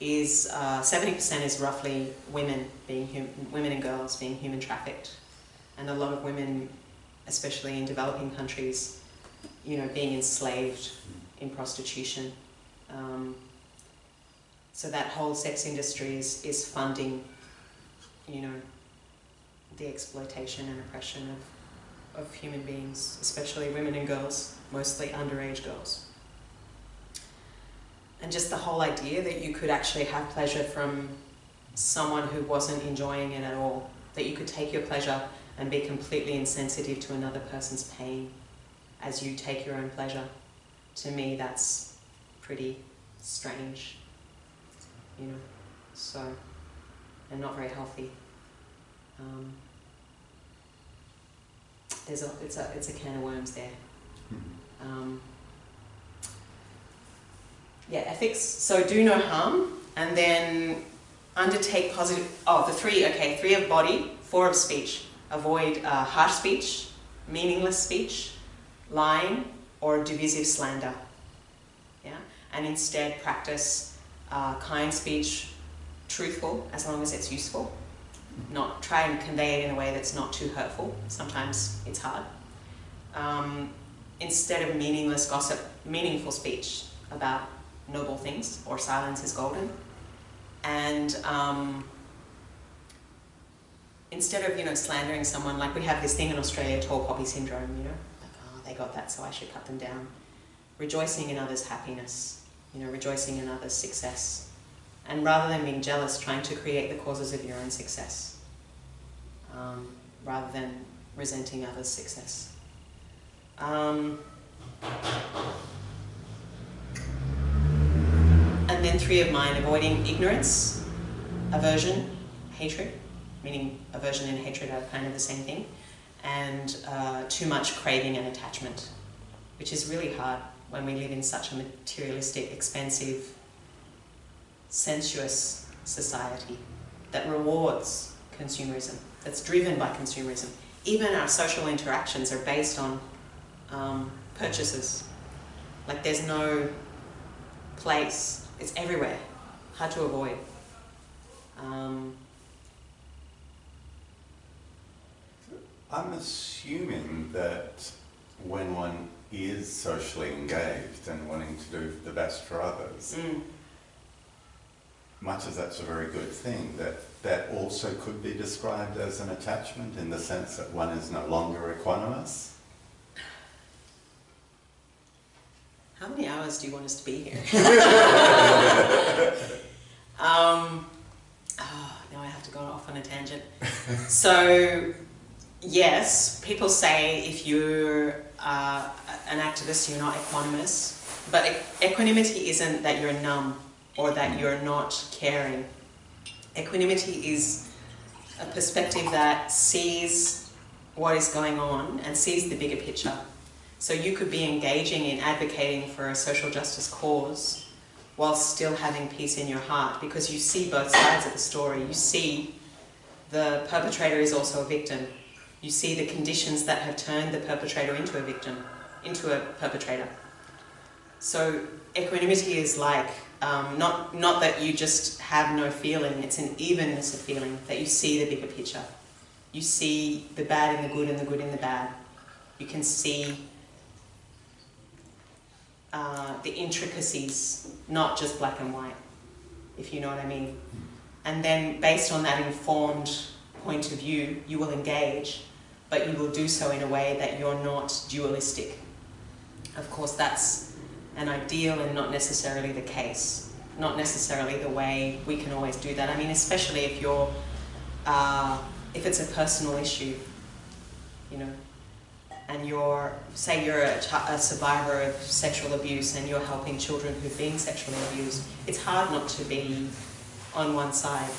is 70% is roughly women and girls being human trafficked, and a lot of women, especially in developing countries, you know, being enslaved in prostitution. So that whole sex industry is funding, you know, the exploitation and oppression of human beings, especially women and girls, mostly underage girls. And just the whole idea that you could actually have pleasure from someone who wasn't enjoying it at all, that you could take your pleasure and be completely insensitive to another person's pain as you take your own pleasure, to me that's pretty strange, you know, so, and not very healthy. It's a can of worms there. Yeah, ethics. So do no harm, and then undertake positive. Oh, the 3. Okay, 3 of body, 4 of speech. Avoid harsh speech, meaningless speech, lying, or divisive slander. Yeah, and instead practice kind speech, truthful as long as it's useful. Not try and convey it in a way that's not too hurtful. Sometimes it's hard. Instead of meaningless gossip, meaningful speech about noble things, or silence is golden. And instead of, you know, slandering someone, like we have this thing in Australia, tall poppy syndrome, you know, like, oh, they got that, so I should cut them down. Rejoicing in others' happiness, you know, rejoicing in others' success. And rather than being jealous, trying to create the causes of your own success, rather than resenting others' success. And then 3 of mind, avoiding ignorance, aversion, hatred, meaning aversion and hatred are kind of the same thing, and too much craving and attachment, which is really hard when we live in such a materialistic, expensive, sensuous society that rewards consumerism, that's driven by consumerism. Even our social interactions are based on purchases. Like there's no place, it's everywhere, hard to avoid. I'm assuming that when one is socially engaged and wanting to do the best for others, much as that's a very good thing, that also could be described as an attachment in the sense that one is no longer equanimous. How many hours do you want us to be here? Now I have to go off on a tangent. So, yes, people say if you're an activist, you're not equanimous. But equanimity isn't that you're numb or that you're not caring. Equanimity is a perspective that sees what is going on and sees the bigger picture. So you could be engaging in advocating for a social justice cause while still having peace in your heart, because you see both sides of the story. You see the perpetrator is also a victim. You see the conditions that have turned the perpetrator into a victim, into a perpetrator. So equanimity is like, not that you just have no feeling, it's an evenness of feeling, that you see the bigger picture. You see the bad in the good and the good in the bad. You can see the intricacies, not just black and white, if you know what I mean. And then based on that informed point of view, you will engage, but you will do so in a way that you're not dualistic. Of course, that's an ideal and not necessarily the case, not necessarily the way we can always do that. I mean, especially if you're, if it's a personal issue, you know, and say you're a survivor of sexual abuse and you're helping children who've been sexually abused, it's hard not to be on one side.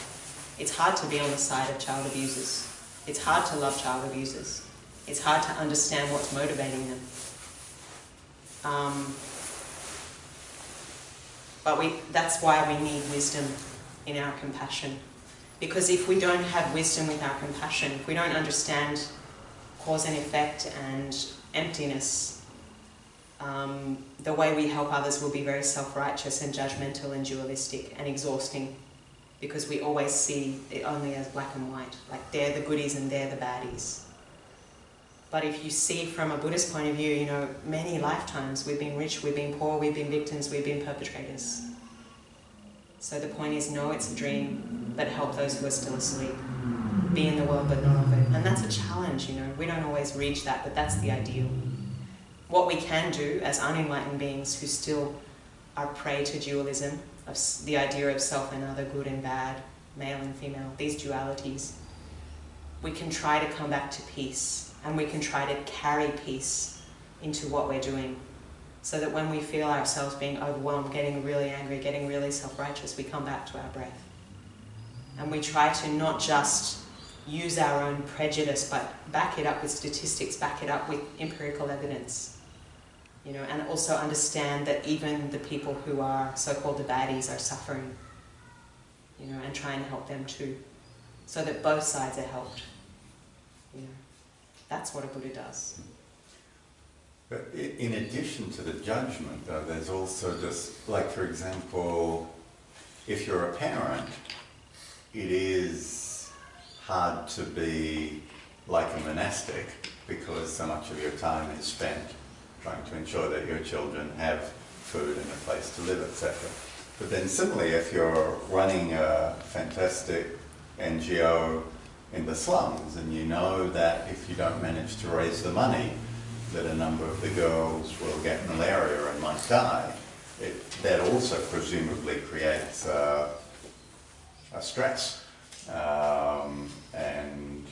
It's hard to be on the side of child abusers. It's hard to love child abusers. It's hard to understand what's motivating them. But that's why we need wisdom in our compassion. Because if we don't have wisdom with our compassion, if we don't understand cause and effect and emptiness, the way we help others will be very self-righteous and judgmental and dualistic and exhausting, because we always see it only as black and white, like they're the goodies and they're the baddies. But if you see from a Buddhist point of view, you know, many lifetimes we've been rich, we've been poor, we've been victims, we've been perpetrators. So the point is, no, it's a dream, but help those who are still asleep. Be in the world but not of it. And that's a challenge, you know. We don't always reach that, but that's the ideal. What we can do as unenlightened beings who still are prey to dualism, of the idea of self and other, good and bad, male and female, these dualities, we can try to come back to peace, and we can try to carry peace into what we're doing, so that when we feel ourselves being overwhelmed, getting really angry, getting really self-righteous, we come back to our breath. And we try to not just use our own prejudice, but back it up with statistics, back it up with empirical evidence. You know, and also understand that even the people who are so-called the baddies are suffering, you know, and try and help them too, so that both sides are helped. You know, that's what a Buddha does. But in addition to the judgment, though, there's also just, like, for example, if you're a parent, it is hard to be like a monastic, because so much of your time is spent trying to ensure that your children have food and a place to live, etc. But then similarly, if you're running a fantastic NGO in the slums, and you know that if you don't manage to raise the money, that a number of the girls will get malaria and might die, that also presumably creates a stress and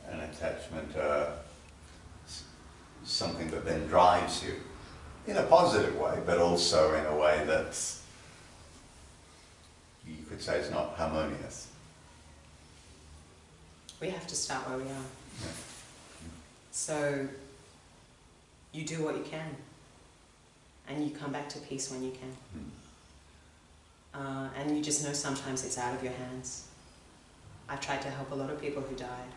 an attachment, something that then drives you in a positive way, but also in a way that's, you could say, is not harmonious. We have to start where we are. Yeah. So you do what you can, and you come back to peace when you can. And you just know sometimes it's out of your hands. I've tried to help a lot of people who died.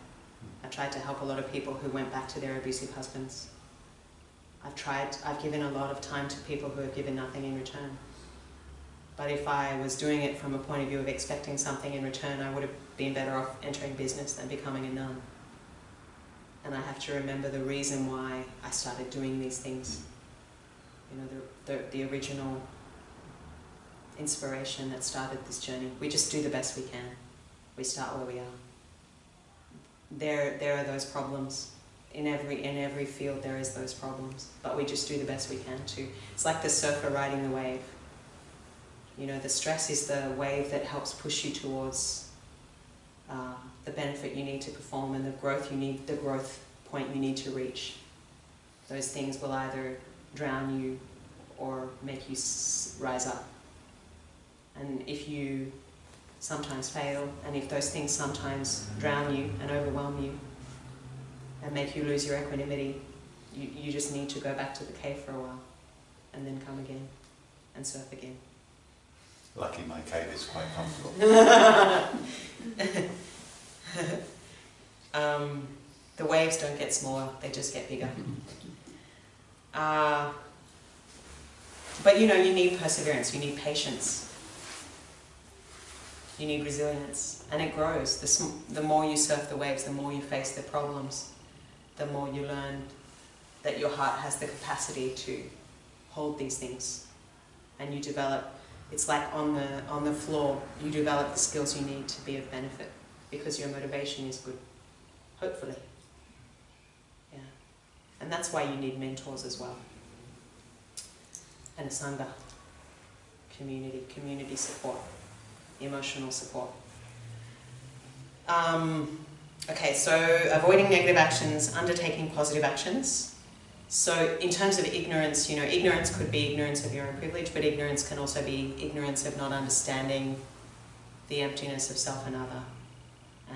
I've tried to help a lot of people who went back to their abusive husbands. I've given a lot of time to people who have given nothing in return. But if I was doing it from a point of view of expecting something in return, I would have been better off entering business than becoming a nun. And I have to remember the reason why I started doing these things. You know, the original inspiration that started this journey. We just do the best we can. We start where we are. There are those problems. In every field there is those problems. But we just do the best we can too. It's like the surfer riding the wave. You know, the stress is the wave that helps push you towards the benefit you need to perform and the growth point you need to reach. Those things will either drown you or make you rise up. And if you sometimes fail, and if those things sometimes drown you and overwhelm you and make you lose your equanimity, you just need to go back to the cave for a while and then come again and surf again. Lucky my cave is quite comfortable. The waves don't get smaller, they just get bigger. But you know, you need perseverance, you need patience. You need resilience, and it grows. The more you surf the waves, the more you face the problems, the more you learn that your heart has the capacity to hold these things. And you develop, it's like on the floor, you develop the skills you need to be of benefit because your motivation is good, hopefully. Yeah. And that's why you need mentors as well. And a sangha, community support. Emotional support. Okay, so avoiding negative actions, undertaking positive actions. So in terms of ignorance, you know, ignorance could be ignorance of your own privilege, but ignorance can also be ignorance of not understanding the emptiness of self and other.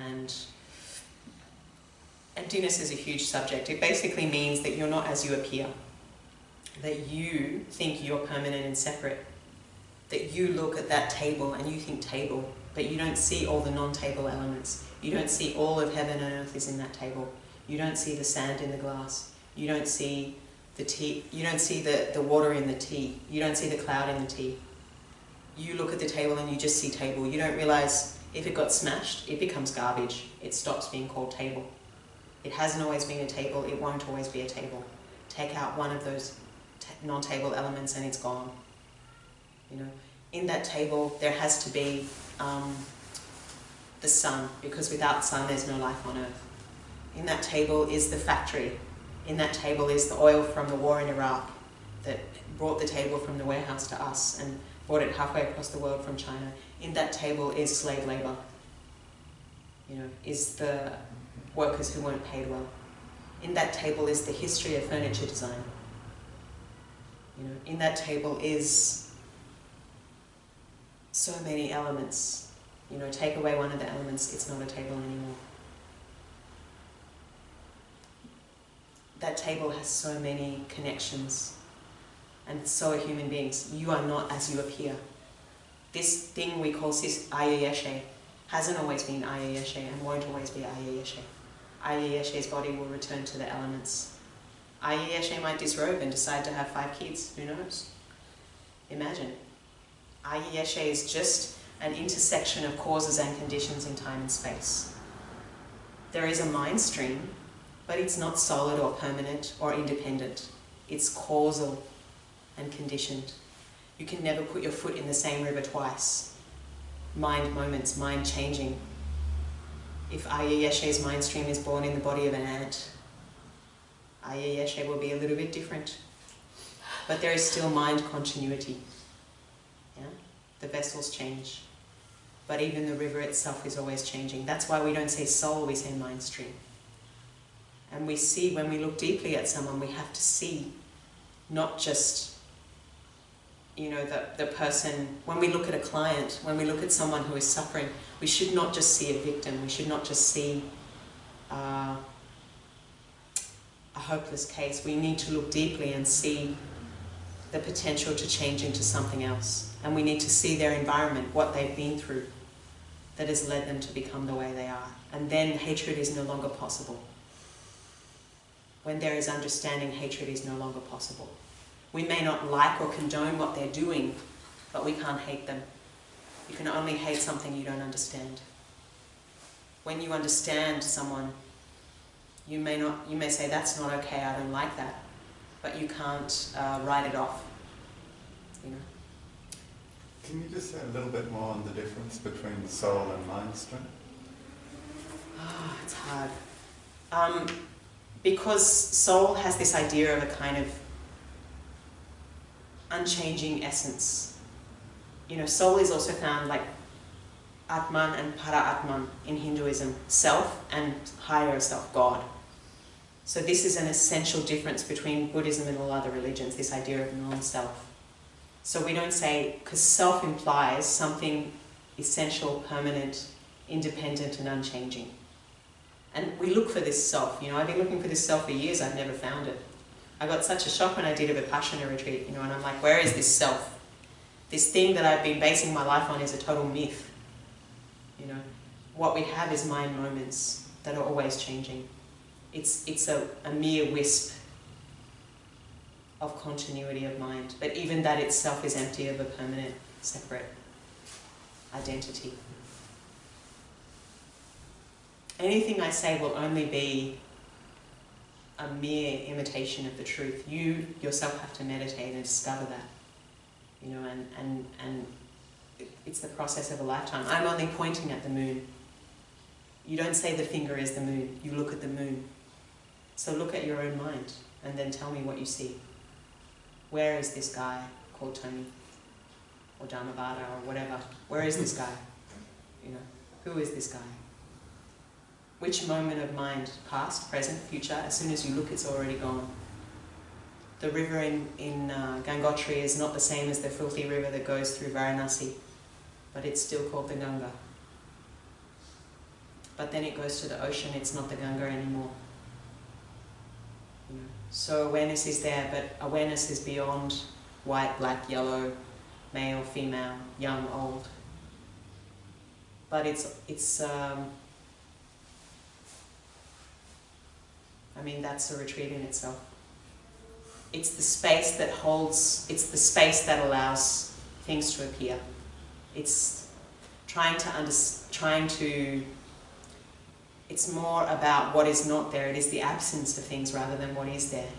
And emptiness is a huge subject. It basically means that you're not as you appear, that you think you're permanent and separate, that you look at that table and you think table, but you don't see all the non-table elements. You don't see all of heaven and earth is in that table. You don't see the sand in the glass. You don't see the tea. You don't see the water in the tea. You don't see the cloud in the tea. You look at the table and you just see table. You don't realize if it got smashed, it becomes garbage. It stops being called table. It hasn't always been a table. It won't always be a table. Take out one of those non-table elements and it's gone. You know, in that table there has to be the sun, because without sun there's no life on earth. In that table is the factory. In that table is the oil from the war in Iraq that brought the table from the warehouse to us and brought it halfway across the world from China. In that table is slave labour. You know, is the workers who weren't paid well. In that table is the history of furniture design. You know, in that table is so many elements. You know, take away one of the elements, it's not a table anymore. That table has so many connections, and so are human beings. You are not as you appear. This thing we call Ayya Yeshe hasn't always been Ayya Yeshe and won't always be Ayya Yeshe. Ayya Yeshe's body will return to the elements. Ayya Yeshe might disrobe and decide to have 5 kids, who knows? Imagine. Ayya Yeshe is just an intersection of causes and conditions in time and space. There is a mind stream, but it's not solid or permanent or independent. It's causal and conditioned. You can never put your foot in the same river twice. Mind moments, mind changing. If Ayya Yeshe's mind stream is born in the body of an ant, Ayya Yeshe will be a little bit different. But there is still mind continuity. Yeah? The vessels change. But even the river itself is always changing. That's why we don't say soul, we say mind stream. And we see, when we look deeply at someone, we have to see not just, you know, the person. When we look at a client, when we look at someone who is suffering, we should not just see a victim. We should not just see a hopeless case. We need to look deeply and see the potential to change into something else. And we need to see their environment, what they've been through, that has led them to become the way they are. And then hatred is no longer possible. When there is understanding, hatred is no longer possible. We may not like or condone what they're doing, but we can't hate them. You can only hate something you don't understand. When you understand someone, you may say, that's not okay, I don't like that, but you can't write it off. You know? Can you just say a little bit more on the difference between soul and mind stream? Oh, it's hard. Because soul has this idea of a kind of unchanging essence. You know, soul is also found like Atman and Para-Atman in Hinduism, self and higher self, God. So this is an essential difference between Buddhism and all other religions, this idea of non-self. So we don't say, because self implies something essential, permanent, independent and unchanging. And we look for this self, you know, I've been looking for this self for years, I've never found it. I got such a shock when I did a Vipassana retreat, you know, and I'm like, where is this self? This thing that I've been basing my life on is a total myth. You know, what we have is mind moments that are always changing. It's a mere wisp of continuity of mind, but even that itself is empty of a permanent, separate identity. Anything I say will only be a mere imitation of the truth. You yourself have to meditate and discover that. You know, and it's the process of a lifetime. I'm only pointing at the moon. You don't say the finger is the moon, you look at the moon. So look at your own mind and then tell me what you see. Where is this guy called Tony? Or Dhammayavada or whatever? Where is this guy? You know, who is this guy? Which moment of mind, past, present, future, as soon as you look it's already gone. The river in Gangotri is not the same as the filthy river that goes through Varanasi, but it's still called the Ganga. But then it goes to the ocean, it's not the Ganga anymore. You know, so awareness is there, but awareness is beyond white, black, yellow, male, female, young, old. But I mean, that's a retreat in itself. It's the space that holds, it's the space that allows things to appear. It's it's more about what is not there. It is the absence of things rather than what is there.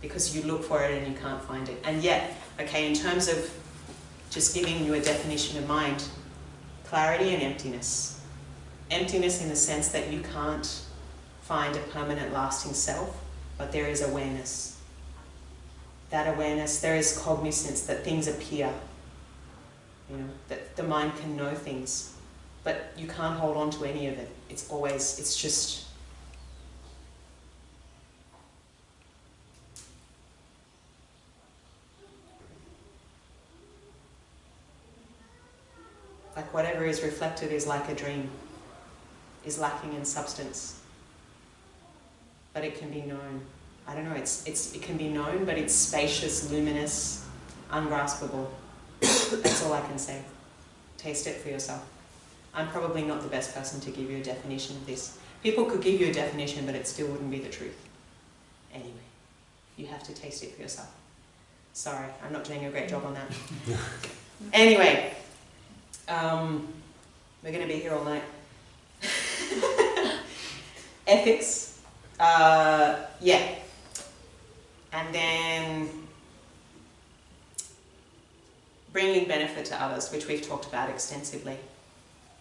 Because you look for it and you can't find it. And yet, okay, in terms of just giving you a definition of mind, clarity and emptiness. Emptiness in the sense that you can't find a permanent lasting self, but there is awareness. That awareness, there is cognizance that things appear, you know, that the mind can know things, but you can't hold on to any of it. It's always, it's just, like whatever is reflected is like a dream, is lacking in substance, but it can be known. I don't know, it can be known, but it's spacious, luminous, ungraspable. That's all I can say. Taste it for yourself. I'm probably not the best person to give you a definition of this. People could give you a definition, but it still wouldn't be the truth. Anyway, you have to taste it for yourself. Sorry, I'm not doing a great job on that. Anyway, we're going to be here all night. Ethics. Yeah. And then bringing benefit to others, which we've talked about extensively.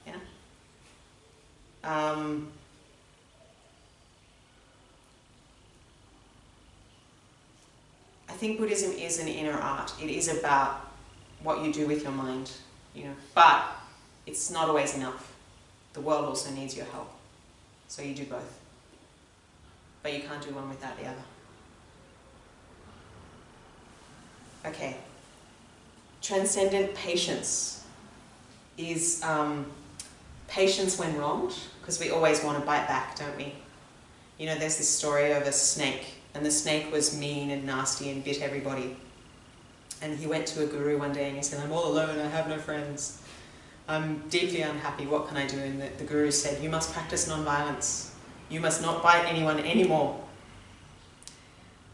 Yeah. I think Buddhism is an inner art. It is about what you do with your mind, you know. But it's not always enough. The world also needs your help. So you do both. But you can't do one without the other. Okay. Transcendent patience is patience when wronged, because we always want to bite back, don't we? You know, there's this story of a snake, and the snake was mean and nasty and bit everybody. And he went to a guru one day and he said, I'm all alone, I have no friends. I'm deeply unhappy, what can I do? And the guru said, you must practice non-violence. You must not bite anyone anymore.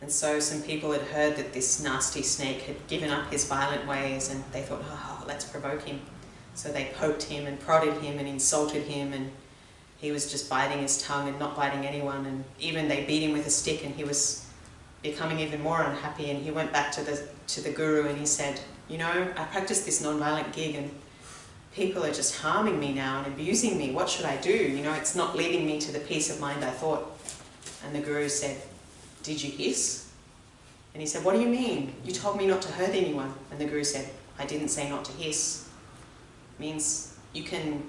And so some people had heard that this nasty snake had given up his violent ways, and they thought, oh, let's provoke him. So they poked him and prodded him and insulted him, and he was just biting his tongue and not biting anyone. And even they beat him with a stick, and he was becoming even more unhappy. And he went back to the guru and he said, you know, I practiced this non-violent gig and people are just harming me now and abusing me. What should I do? You know, it's not leading me to the peace of mind I thought. And the guru said, did you hiss? And he said, what do you mean? You told me not to hurt anyone. And the guru said, I didn't say not to hiss. It means You can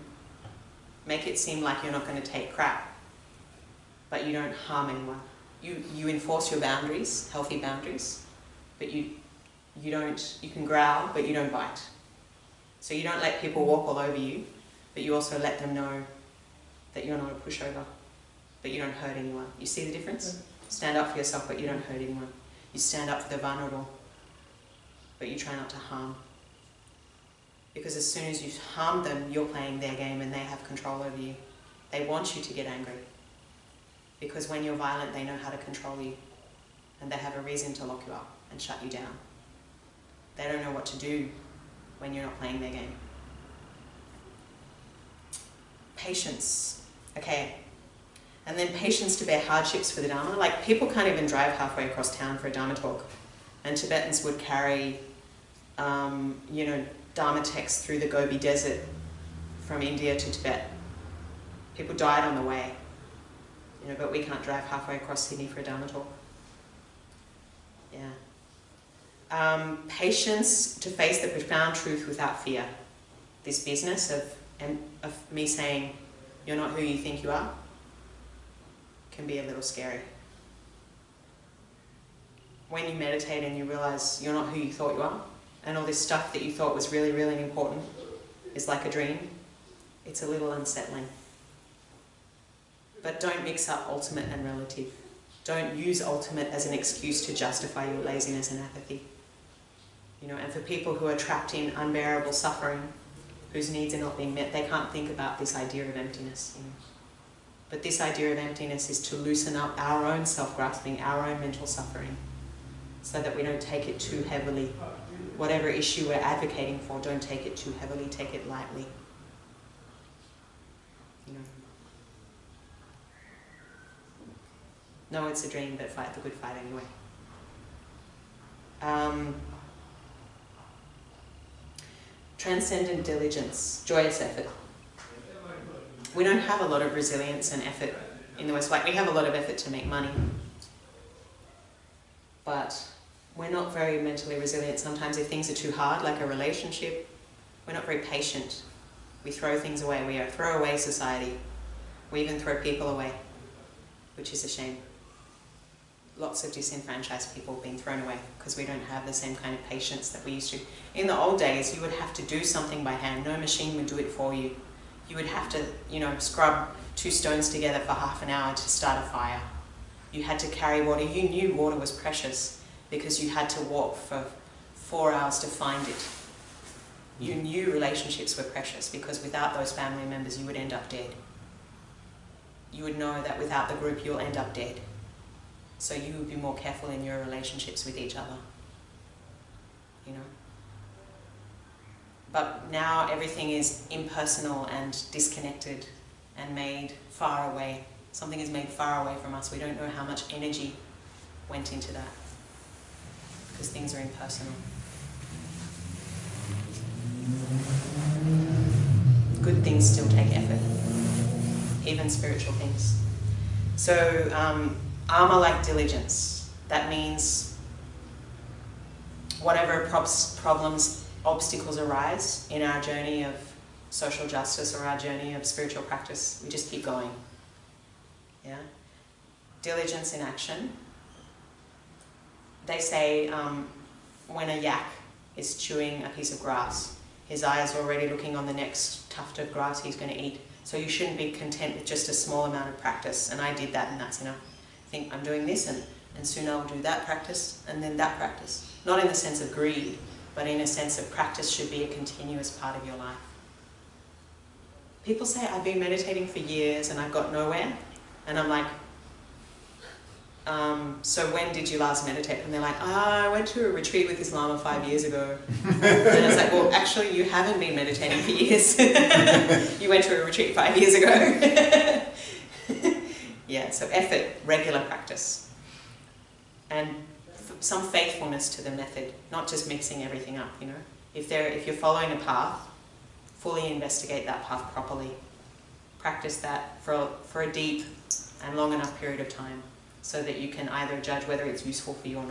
make it seem like you're not going to take crap, but you don't harm anyone. You enforce your boundaries, healthy boundaries, but you can growl, but you don't bite. So you don't let people walk all over you, but you also let them know that you're not a pushover, but you don't hurt anyone. You see the difference? Stand up for yourself, but you don't hurt anyone. You stand up for the vulnerable, but you try not to harm. Because as soon as you harm them, you're playing their game and they have control over you. They want you to get angry. Because when you're violent, they know how to control you. And they have a reason to lock you up and shut you down. They don't know what to do when you're not playing their game. Patience. Okay. And then patience to bear hardships for the Dharma. Like, people can't even drive halfway across town for a Dharma talk. And Tibetans would carry, Dharma texts through the Gobi Desert from India to Tibet. People died on the way. But we can't drive halfway across Sydney for a Dharma talk. Yeah. Patience to face the profound truth without fear. This business of me saying, you're not who you think you are, can be a little scary. When you meditate and you realize you're not who you thought you are, and all this stuff that you thought was really, really important is like a dream, it's a little unsettling. But don't mix up ultimate and relative. Don't use ultimate as an excuse to justify your laziness and apathy. And for people who are trapped in unbearable suffering, whose needs are not being met, they can't think about this idea of emptiness. But this idea of emptiness is to loosen up our own self-grasping, our own mental suffering, so that we don't take it too heavily. Whatever issue we're advocating for, don't take it too heavily, take it lightly. No, it's a dream, but fight the good fight anyway. Transcendent diligence, joyous effort. We don't have a lot of resilience and effort in the West. Like, we have a lot of effort to make money, but we're not very mentally resilient. Sometimes if things are too hard, like a relationship, we're not very patient. We throw things away. We throw away society. We even throw people away, which is a shame. Lots of disenfranchised people being thrown away because we don't have the same kind of patience that we used to. In the old days, you would have to do something by hand. No machine would do it for you. You would have to, scrub 2 stones together for half an hour to start a fire. You had to carry water. You knew water was precious because you had to walk for 4 hours to find it. You knew relationships were precious because without those family members, you would end up dead. You would know that without the group, you'll end up dead. So you would be more careful in your relationships with each other. But now everything is impersonal and disconnected and made far away. Something is made far away from us. We don't know how much energy went into that because things are impersonal. Good things still take effort, even spiritual things. So, Alma-like diligence. That means whatever problems, obstacles arise in our journey of social justice or our journey of spiritual practice, we just keep going. Yeah? Diligence in action. They say when a yak is chewing a piece of grass, his eye is already looking on the next tuft of grass he's going to eat. So you shouldn't be content with just a small amount of practice. And I did that and that's enough. I think I'm doing this and soon I'll do that practice and then that practice. Not in the sense of greed, but in a sense of practice should be a continuous part of your life. People say, I've been meditating for years and I've got nowhere. And I'm like, so when did you last meditate? And they're like, I went to a retreat with this Lama 5 years ago. And I was like, well, actually you haven't been meditating for years. You went to a retreat 5 years ago. Yeah, so effort, regular practice. And some faithfulness to the method, not just mixing everything up, If you're following a path, fully investigate that path properly. Practice that for a deep and long enough period of time so that you can either judge whether it's useful for you or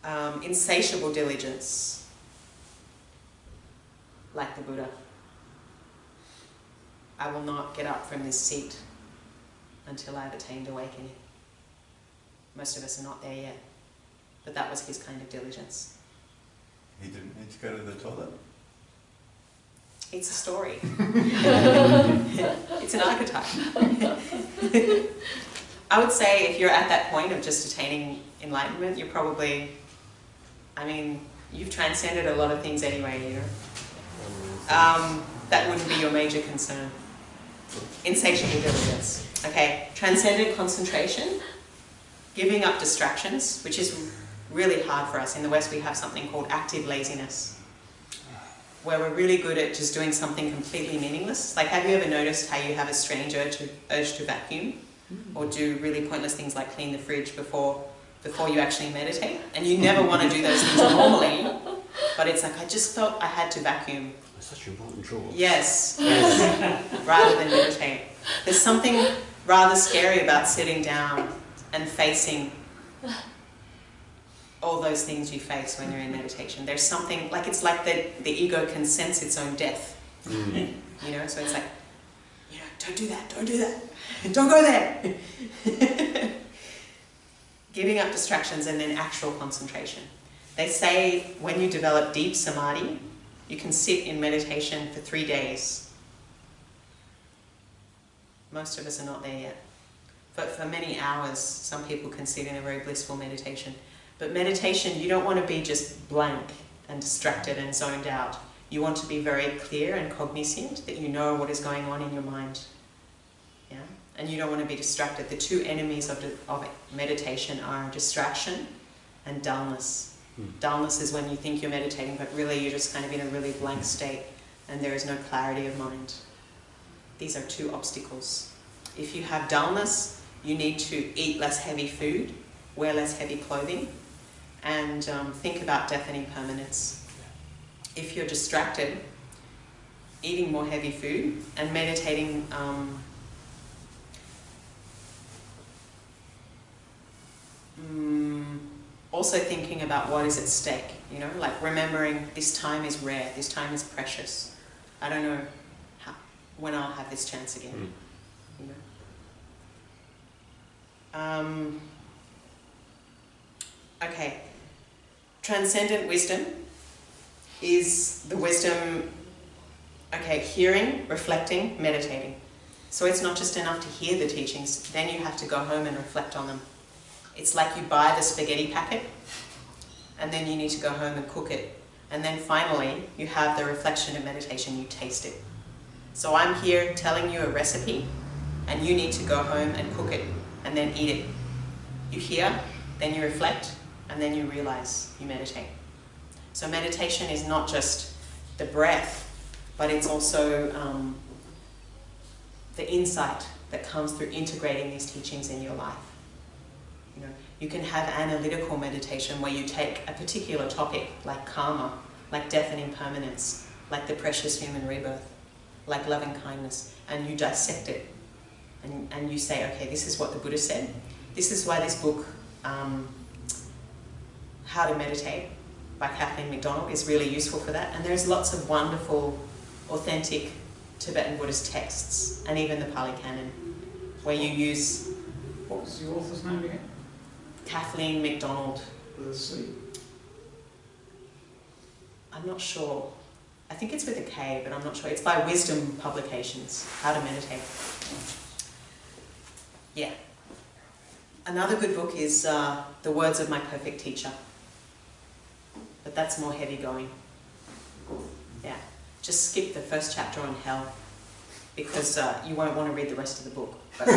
not. Insatiable diligence. like the Buddha. I will not get up from this seat until I've attained awakening. Most of us are not there yet, but that was his kind of diligence. He didn't need to go to the toilet? It's a story. It's an archetype. I would say if you're at that point of just attaining enlightenment, you're probably, I mean, you've transcended a lot of things anyway, you know. That wouldn't be your major concern. Insatiable diligence. Okay, transcendent concentration, giving up distractions, which is really hard for us. In the West we have something called active laziness, where we're really good at just doing something completely meaningless. Like, have you ever noticed how you have a strange urge to vacuum? Or do really pointless things like clean the fridge before you actually meditate? And you never want to do those things normally, but it's like, I just felt I had to vacuum. It's such an important chore. Yes, rather than meditate. There's something rather scary about sitting down and facing all those things you face when you're in meditation. There's something, like, it's like the ego can sense its own death. You know, so it's like, you know, don't do that, don't do that, don't go there. Giving up distractions and then actual concentration. They say when you develop deep samadhi, you can sit in meditation for 3 days. Most of us are not there yet. But for many hours, some people can sit in a very blissful meditation. But meditation, you don't want to be just blank and distracted and zoned out. You want to be very clear and cognizant, that you know what is going on in your mind. Yeah? And you don't want to be distracted. The two enemies of meditation are distraction and dullness. Dullness is when you think you're meditating, but really you're just kind of in a really blank state and there is no clarity of mind. These are two obstacles. If you have dullness, you need to eat less heavy food, wear less heavy clothing, and think about death and impermanence. If you're distracted, eating more heavy food and meditating also thinking about what is at stake, you know, like remembering this time is rare, this time is precious. I don't know when I'll have this chance again. You know? Okay, transcendent wisdom is the wisdom, okay, hearing, reflecting, meditating. So it's not just enough to hear the teachings, then you have to go home and reflect on them. It's like you buy the spaghetti packet and then you need to go home and cook it. And then finally, you have the reflection of meditation, you taste it. So I'm here telling you a recipe and you need to go home and cook it and then eat it. You hear, then you reflect, and then you realize, you meditate. So meditation is not just the breath, but it's also the insight that comes through integrating these teachings in your life. You know, you can have analytical meditation where you take a particular topic like karma, like death and impermanence, like the precious human rebirth, like loving kindness, and you dissect it. And you say, okay, this is what the Buddha said. This is why this book, How to Meditate by Kathleen MacDonald, is really useful for that. And there's lots of wonderful, authentic Tibetan Buddhist texts, and even the Pali Canon, where you use... What was the author's name again? Kathleen MacDonald. With a C? I'm not sure. I think it's with a K, but I'm not sure. It's by Wisdom Publications, How to Meditate. Yeah. Another good book is The Words of My Perfect Teacher. But that's more heavy going. Yeah. Just skip the first chapter on hell, because you won't want to read the rest of the book. But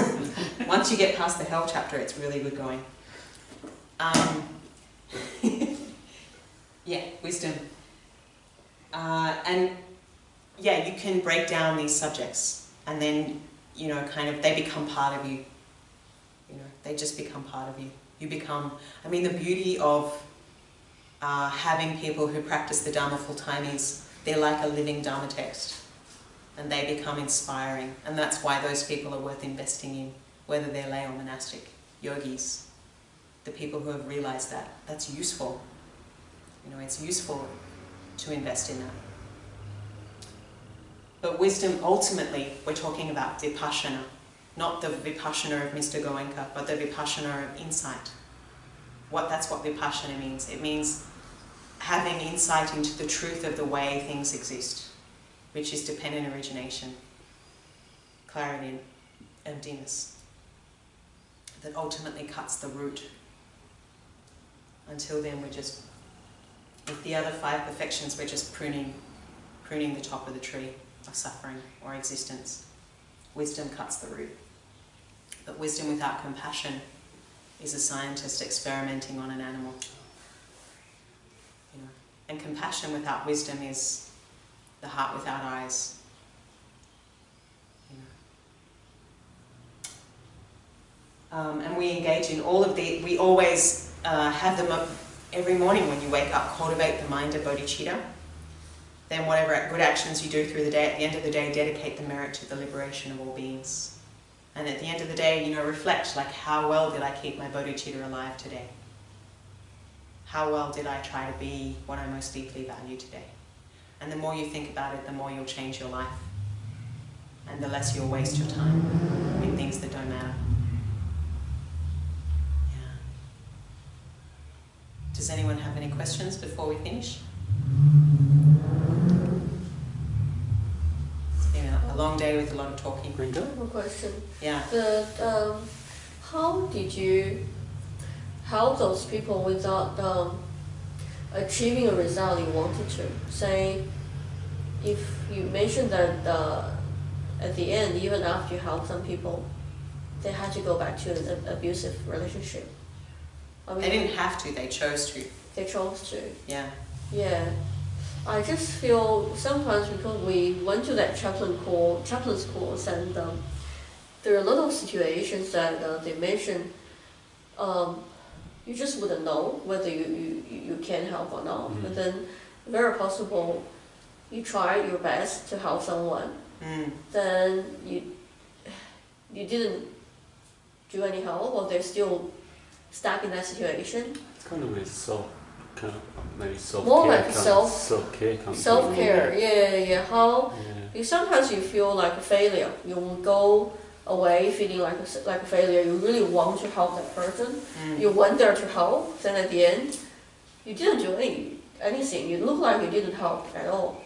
once you get past the hell chapter, it's really good going. Yeah, wisdom. And yeah, you can break down these subjects and then, you know, kind of, they become part of you. You know, they just become part of you. You become, I mean, the beauty of having people who practice the Dharma full time is they're like a living Dharma text and they become inspiring. And that's why those people are worth investing in, whether they're lay or monastic, yogis, the people who have realized that. That's useful. You know, it's useful to invest in that. But wisdom, ultimately, we're talking about vipassana. Not the vipassana of Mr. Goenka, but the vipassana of insight. That's what vipassana means. It means having insight into the truth of the way things exist, which is dependent origination, clarity and emptiness, that ultimately cuts the root. Until then, we're just, with the other 5 perfections, we're just pruning the top of the tree of suffering or existence. Wisdom cuts the root. But wisdom without compassion is a scientist experimenting on an animal. You know? And compassion without wisdom is the heart without eyes. You know? And we engage in all of the, we always have them up every morning when you wake up, cultivate the mind of bodhicitta. Then whatever good actions you do through the day, at the end of the day, dedicate the merit to the liberation of all beings. And at the end of the day, you know, reflect, like, how well did I keep my bodhicitta alive today? How well did I try to be what I most deeply value today? And the more you think about it, the more you'll change your life. And the less you'll waste your time in things that don't matter. Yeah. Does anyone have any questions before we finish? A long day with a lot of talking. I have a question. Yeah. How did you help those people without achieving a result you wanted to? Say, if you mentioned that at the end, even after you helped some people, they had to go back to an abusive relationship. I mean, They didn't have to, they chose to. They chose to. Yeah. Yeah. I just feel sometimes because we went to that chaplain's course, and there are a lot of situations that they mention. You just wouldn't know whether you can help or not. Mm. But then, very possible, you try your best to help someone. Then you didn't do any help, or they're still stuck in that situation. It's kind of maybe self-care. More like self-care. Self-care, yeah. How sometimes you feel like a failure. You will go away feeling like a failure. You really want to help that person. You went there to help. Then at the end, you didn't do anything. You look like you didn't help at all.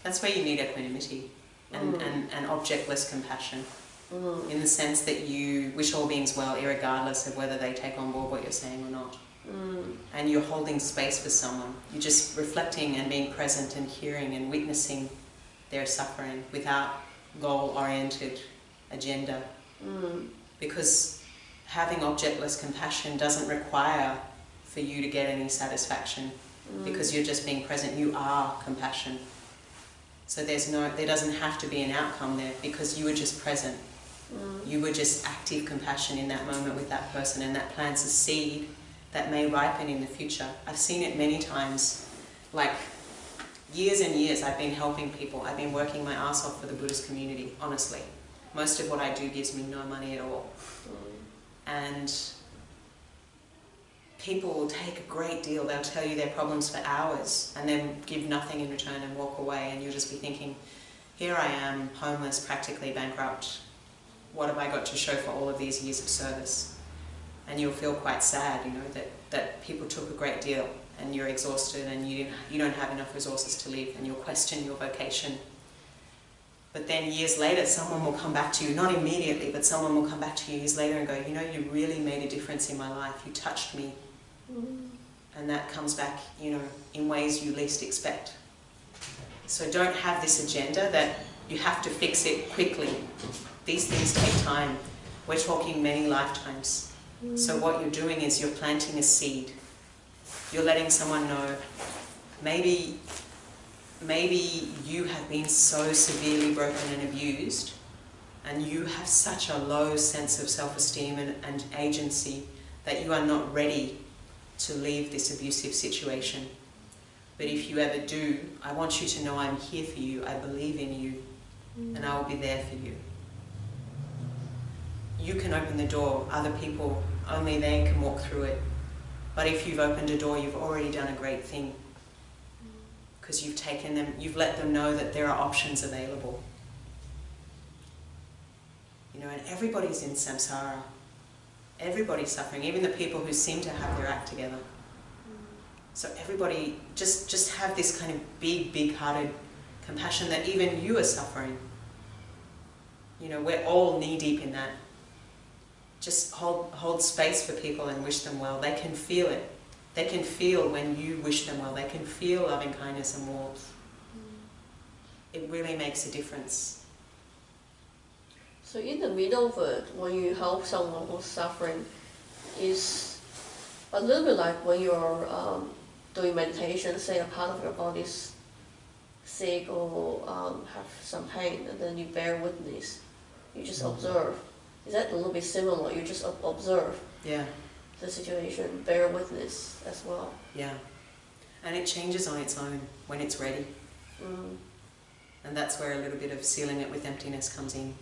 That's where you need equanimity and objectless compassion. In the sense that you wish all beings well, irregardless of whether they take on board what you're saying or not. And you're holding space for someone. You're just reflecting and being present and hearing and witnessing their suffering without goal-oriented agenda. Because having objectless compassion doesn't require for you to get any satisfaction. Because you're just being present. You are compassion. So there doesn't have to be an outcome there because you were just present. You were just active compassion in that moment with that person, and that plants a seed that may ripen in the future. I've seen it many times, like years and years I've been helping people. I've been working my ass off for the Buddhist community, honestly. Most of what I do gives me no money at all. And people will take a great deal. They'll tell you their problems for hours and then give nothing in return and walk away, and you'll just be thinking, here I am, homeless, practically bankrupt. What have I got to show for all of these years of service? And you'll feel quite sad, you know, that people took a great deal and you're exhausted and you don't have enough resources to live, and you'll question your vocation. But then years later, someone will come back to you, not immediately, but someone will come back to you years later and go, you know, you really made a difference in my life. You touched me. And that comes back, you know, in ways you least expect. So don't have this agenda that you have to fix it quickly. These things take time. We're talking many lifetimes. So what you're doing is you're planting a seed. You're letting someone know, maybe you have been so severely broken and abused, and you have such a low sense of self-esteem and agency that you are not ready to leave this abusive situation. But if you ever do, I want you to know I'm here for you, I believe in you, and I will be there for you. You can open the door, other people, only they can walk through it. But if you've opened a door, you've already done a great thing. because you've taken them, you've let them know that there are options available. You know, and everybody's in samsara. Everybody's suffering, even the people who seem to have their act together. So everybody, just have this kind of big-hearted compassion that even you are suffering. You know, we're all knee-deep in that. Just hold space for people and wish them well. They can feel it. They can feel when you wish them well. They can feel loving kindness and warmth. It really makes a difference. So in the middle of it, when you help someone who's suffering, is a little bit like when you're doing meditation, say a part of your body's sick or have some pain, and then you bear witness. You just observe. Is that a little bit similar? You just observe the situation, bear witness as well. Yeah. And it changes on its own when it's ready. And that's where a little bit of sealing it with emptiness comes in.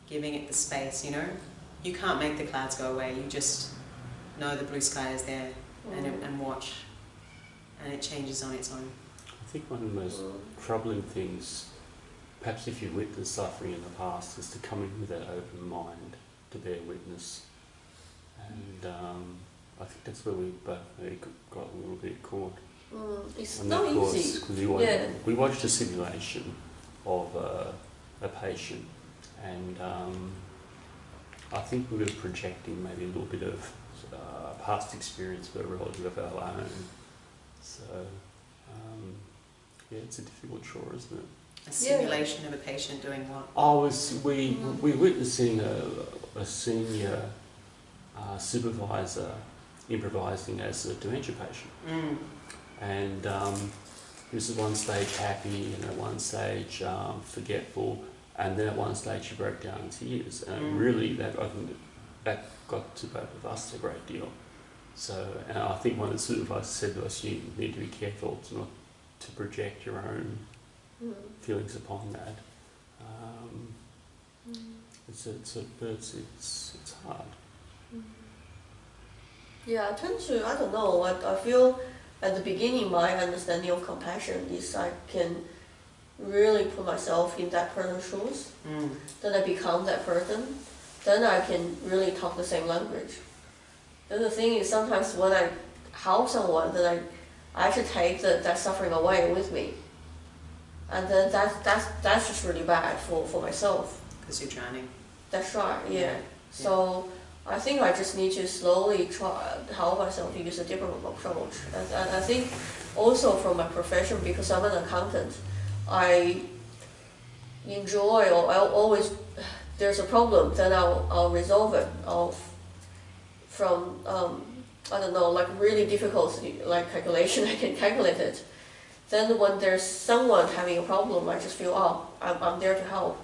Giving it the space, you know? You can't make the clouds go away. You just know the blue sky is there and watch. And it changes on its own. I think one of the most troubling things, perhaps if you witnessed suffering in the past, is to come in with that open mind to bear witness. And I think that's where we both maybe got a little bit caught. It's not easy. Because we watched a simulation of a patient, and I think we were projecting maybe a little bit of past experience for a relative of our own. So, it's a difficult chore, isn't it? A simulation of a patient doing what? We witnessing a senior supervisor improvising as a dementia patient. And he was at one stage happy, and at one stage forgetful, and then at one stage he broke down in tears. And really, I think that got to both of us a great deal. So, and I think one of the supervisors said to us, you need to be careful not to project your own feelings upon that. It's hard. Yeah, I tend to, I don't know, I feel at the beginning my understanding of compassion is I can really put myself in that person's shoes, then I become that person, then I can really talk the same language. Then the thing is, sometimes when I help someone, then I actually take that suffering away with me. And then that's just really bad for myself. Because you're drowning. That's right, yeah. So I think I just need to slowly try help myself to use a different approach. And I think also from my profession, because I'm an accountant, I enjoy, or I'll always, there's a problem, then I'll resolve it. From I don't know, like really difficult like calculation, I can calculate it. Then when there's someone having a problem, I just feel, I'm there to help.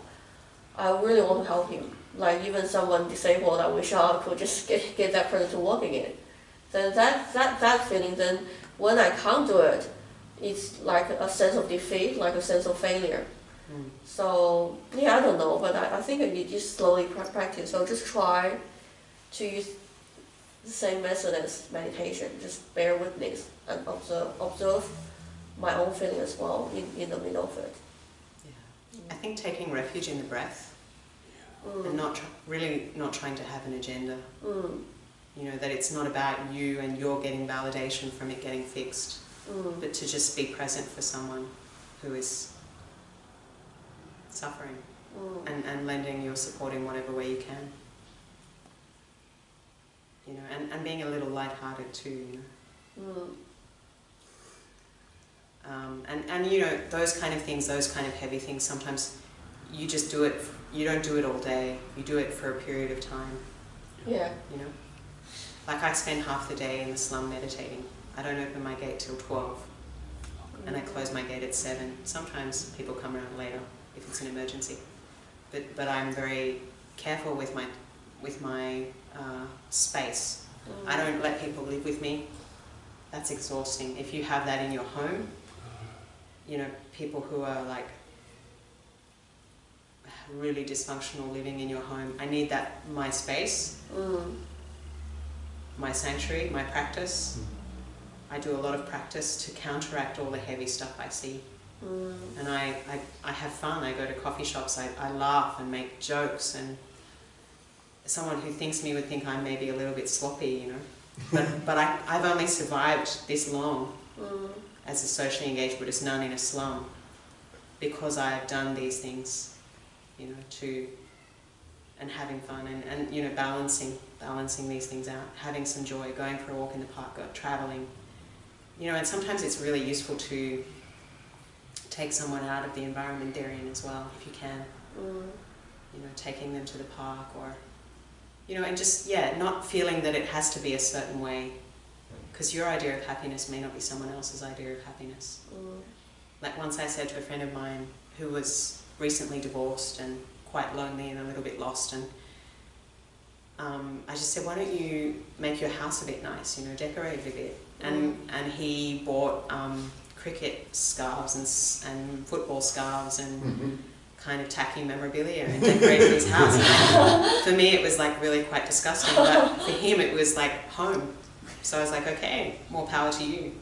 I really want to help him. Like even someone disabled, I wish I could just get that person to walk again. Then that feeling, then when I can't do it, it's like a sense of defeat, like a sense of failure. So yeah, I don't know, but I think you just slowly practice. So just try to use the same method as meditation, just bear witness and observe my own feeling as well in the middle of it. Yeah. I think taking refuge in the breath and really not trying to have an agenda. You know, that it's not about you and you're getting validation from it getting fixed, but to just be present for someone who is suffering and lending your support in whatever way you can. You know, and being a little lighthearted too, you know. And you know, those kind of things, those kind of heavy things, sometimes you just do it, you don't do it all day, you do it for a period of time. Yeah. You know? Like I spend half the day in the slum meditating. I don't open my gate till 12. And I close my gate at 7. Sometimes people come around later if it's an emergency. But I'm very careful with my space. I don't let people live with me. That's exhausting. If you have that in your home, you know, people who are like really dysfunctional living in your home, I need that, my space, my sanctuary, my practice. I do a lot of practice to counteract all the heavy stuff I see. And I have fun. I go to coffee shops, I laugh and make jokes, and someone who thinks me would think I'm maybe a little bit sloppy, you know. But I've only survived this long as a socially engaged Buddhist nun in a slum because I've done these things, you know, and having fun and you know, balancing these things out, having some joy, going for a walk in the park, traveling, you know. And sometimes it's really useful to take someone out of the environment they're in as well, if you can. You know, taking them to the park, or, you know, and just, yeah, not feeling that it has to be a certain way, because your idea of happiness may not be someone else's idea of happiness. Like once I said to a friend of mine who was recently divorced and quite lonely and a little bit lost, and I just said, why don't you make your house a bit nice, you know, decorate it a bit. And he bought cricket scarves and football scarves and kind of tacky memorabilia and decorated his house. And for me it was like really quite disgusting, but for him it was like home. So I was like, okay, more power to you.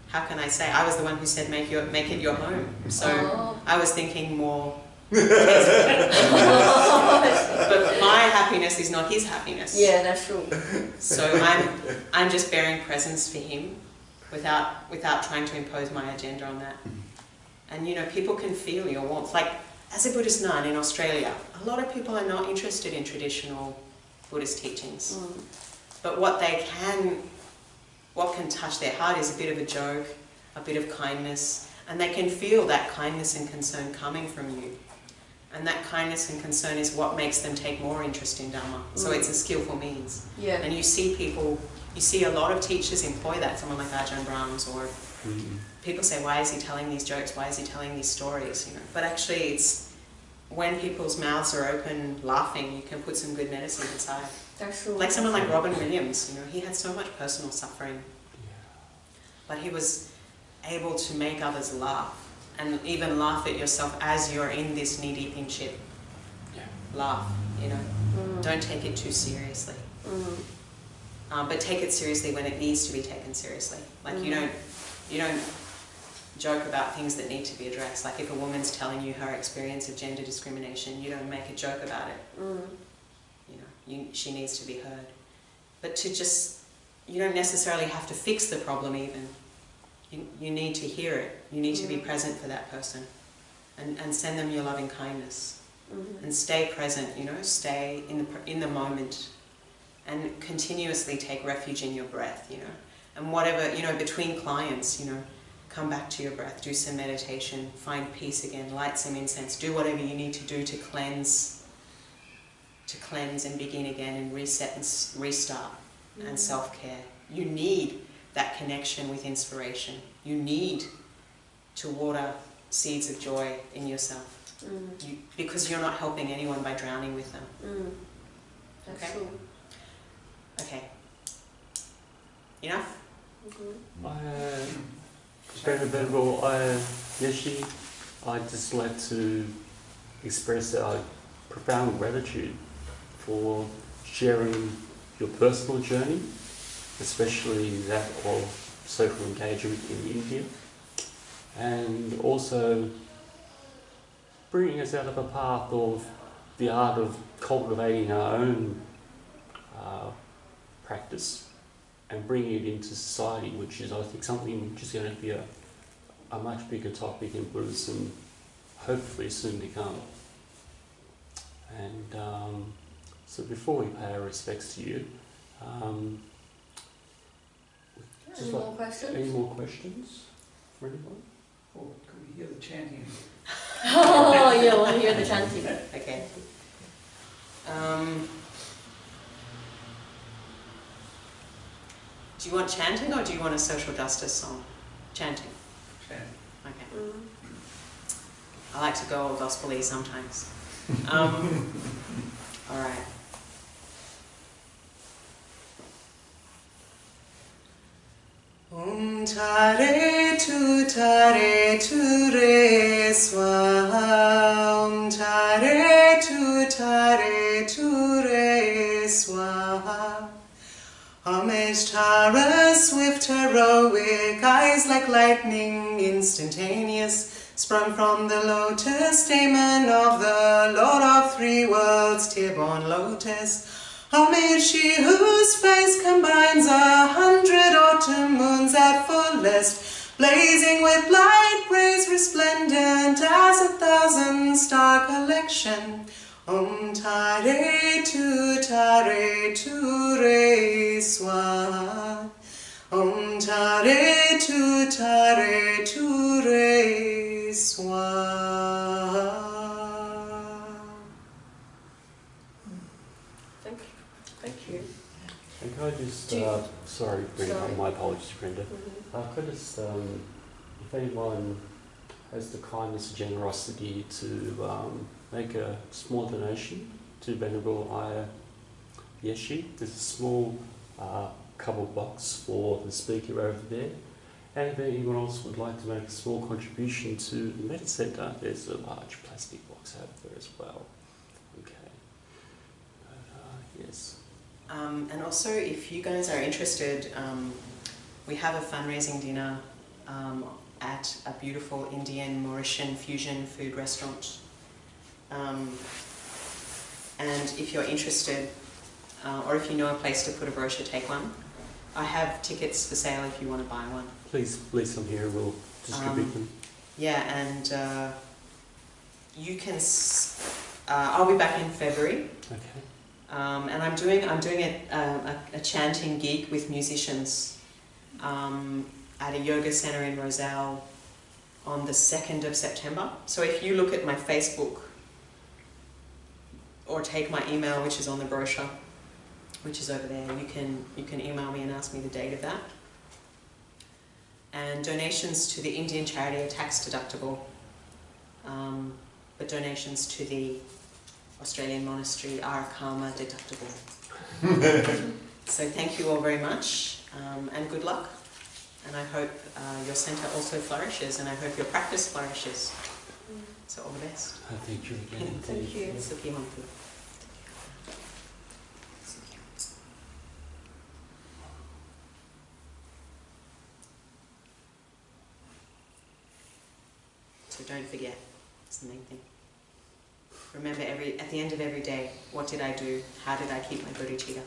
How can I say? I was the one who said make it your home. So I was thinking more but my happiness is not his happiness. Yeah, that's true. So I'm just bearing presence for him without trying to impose my agenda on that. And you know, people can feel your warmth. Like as a Buddhist nun in Australia, a lot of people are not interested in traditional Buddhist teachings. But what can touch their heart is a bit of a joke, a bit of kindness, and they can feel that kindness and concern coming from you. And that kindness and concern is what makes them take more interest in Dharma. So it's a skillful means. Yeah. And you see a lot of teachers employ that, someone like Ajahn Brahms, or people say, why is he telling these jokes, why is he telling these stories, you know? But actually it's when people's mouths are open laughing, you can put some good medicine inside. That's true. Like someone like Robin Williams, you know, he had so much personal suffering, but he was able to make others laugh, and even laugh at yourself as you're in this knee-deep in shit. Laugh, you know. Don't take it too seriously. But take it seriously when it needs to be taken seriously. Like you don't joke about things that need to be addressed. Like if a woman's telling you her experience of gender discrimination, you don't make a joke about it. You know, she needs to be heard. But you don't necessarily have to fix the problem even. You need to hear it. You need to be present for that person, and send them your loving kindness, and stay present. You know, stay in the moment, and continuously take refuge in your breath. You know, and whatever, you know, between clients, you know, come back to your breath, do some meditation, find peace again, light some incense, do whatever you need to do to cleanse and begin again and reset and restart, and self-care. You need that connection with inspiration. You need to water seeds of joy in yourself, because you're not helping anyone by drowning with them. That's true. Okay. Enough? Venerable Yeshe, I'd just like to express our profound gratitude for sharing your personal journey, especially that of social engagement in India, and also bringing us out of a path of the art of cultivating our own practice and bringing it into society, which is, I think, something which is going to be a much bigger topic in Buddhism, hopefully soon to come. And so before we pay our respects to you, Any more questions? Any more questions for anyone? Or could we hear the chanting? Oh, yeah, we'll hear the chanting. Okay. Do you want chanting or do you want a social justice song? Chanting. Chanting. Okay. I like to go all gospel-y sometimes. All right. Tare tu re swaha. Tare tu re swaha. Amen. poised Tara, swift, heroic, eyes like lightning, instantaneous, sprung from the lotus stamen of the Lord of Three Worlds, tear-born lotus. Amid she whose face combines 100 autumn moons at fullest, blazing with light rays resplendent as 1,000 star collection. Om Tare Tu Re Swa. Om Tare Tu Re Swa. Thank you. And could I just, Do you- sorry, Brenda, Sorry. my apologies, Brenda. Mhm. Could I just, if anyone has the kindness and generosity to make a small donation to Venerable Ayya Yeshe. There's a small cardboard box for the speaker over there. And if anyone else would like to make a small contribution to the Metta Centre, there's a large plastic box over there as well. Okay. Yes. And also, if you guys are interested, we have a fundraising dinner at a beautiful Indian Mauritian fusion food restaurant. And if you're interested, or if you know a place to put a brochure, take one. I have tickets for sale if you want to buy one. Please come here, we'll distribute them. Yeah, and you can. I'll be back in February. Okay. And I'm doing a chanting gig with musicians at a yoga centre in Roselle on the 2nd of September. So if you look at my Facebook or take my email, which is on the brochure, which is over there, you can email me and ask me the date of that. And donations to the Indian charity are tax deductible, but donations to the Australian monastery are karma deductible. So thank you all very much, and good luck. And I hope your centre also flourishes, and I hope your practice flourishes. So all the best. Thank you again. Thank you. Sukhi Mantu. So don't forget, it's the main thing. Remember at the end of every day, what did I do? How did I keep my bodhicitta?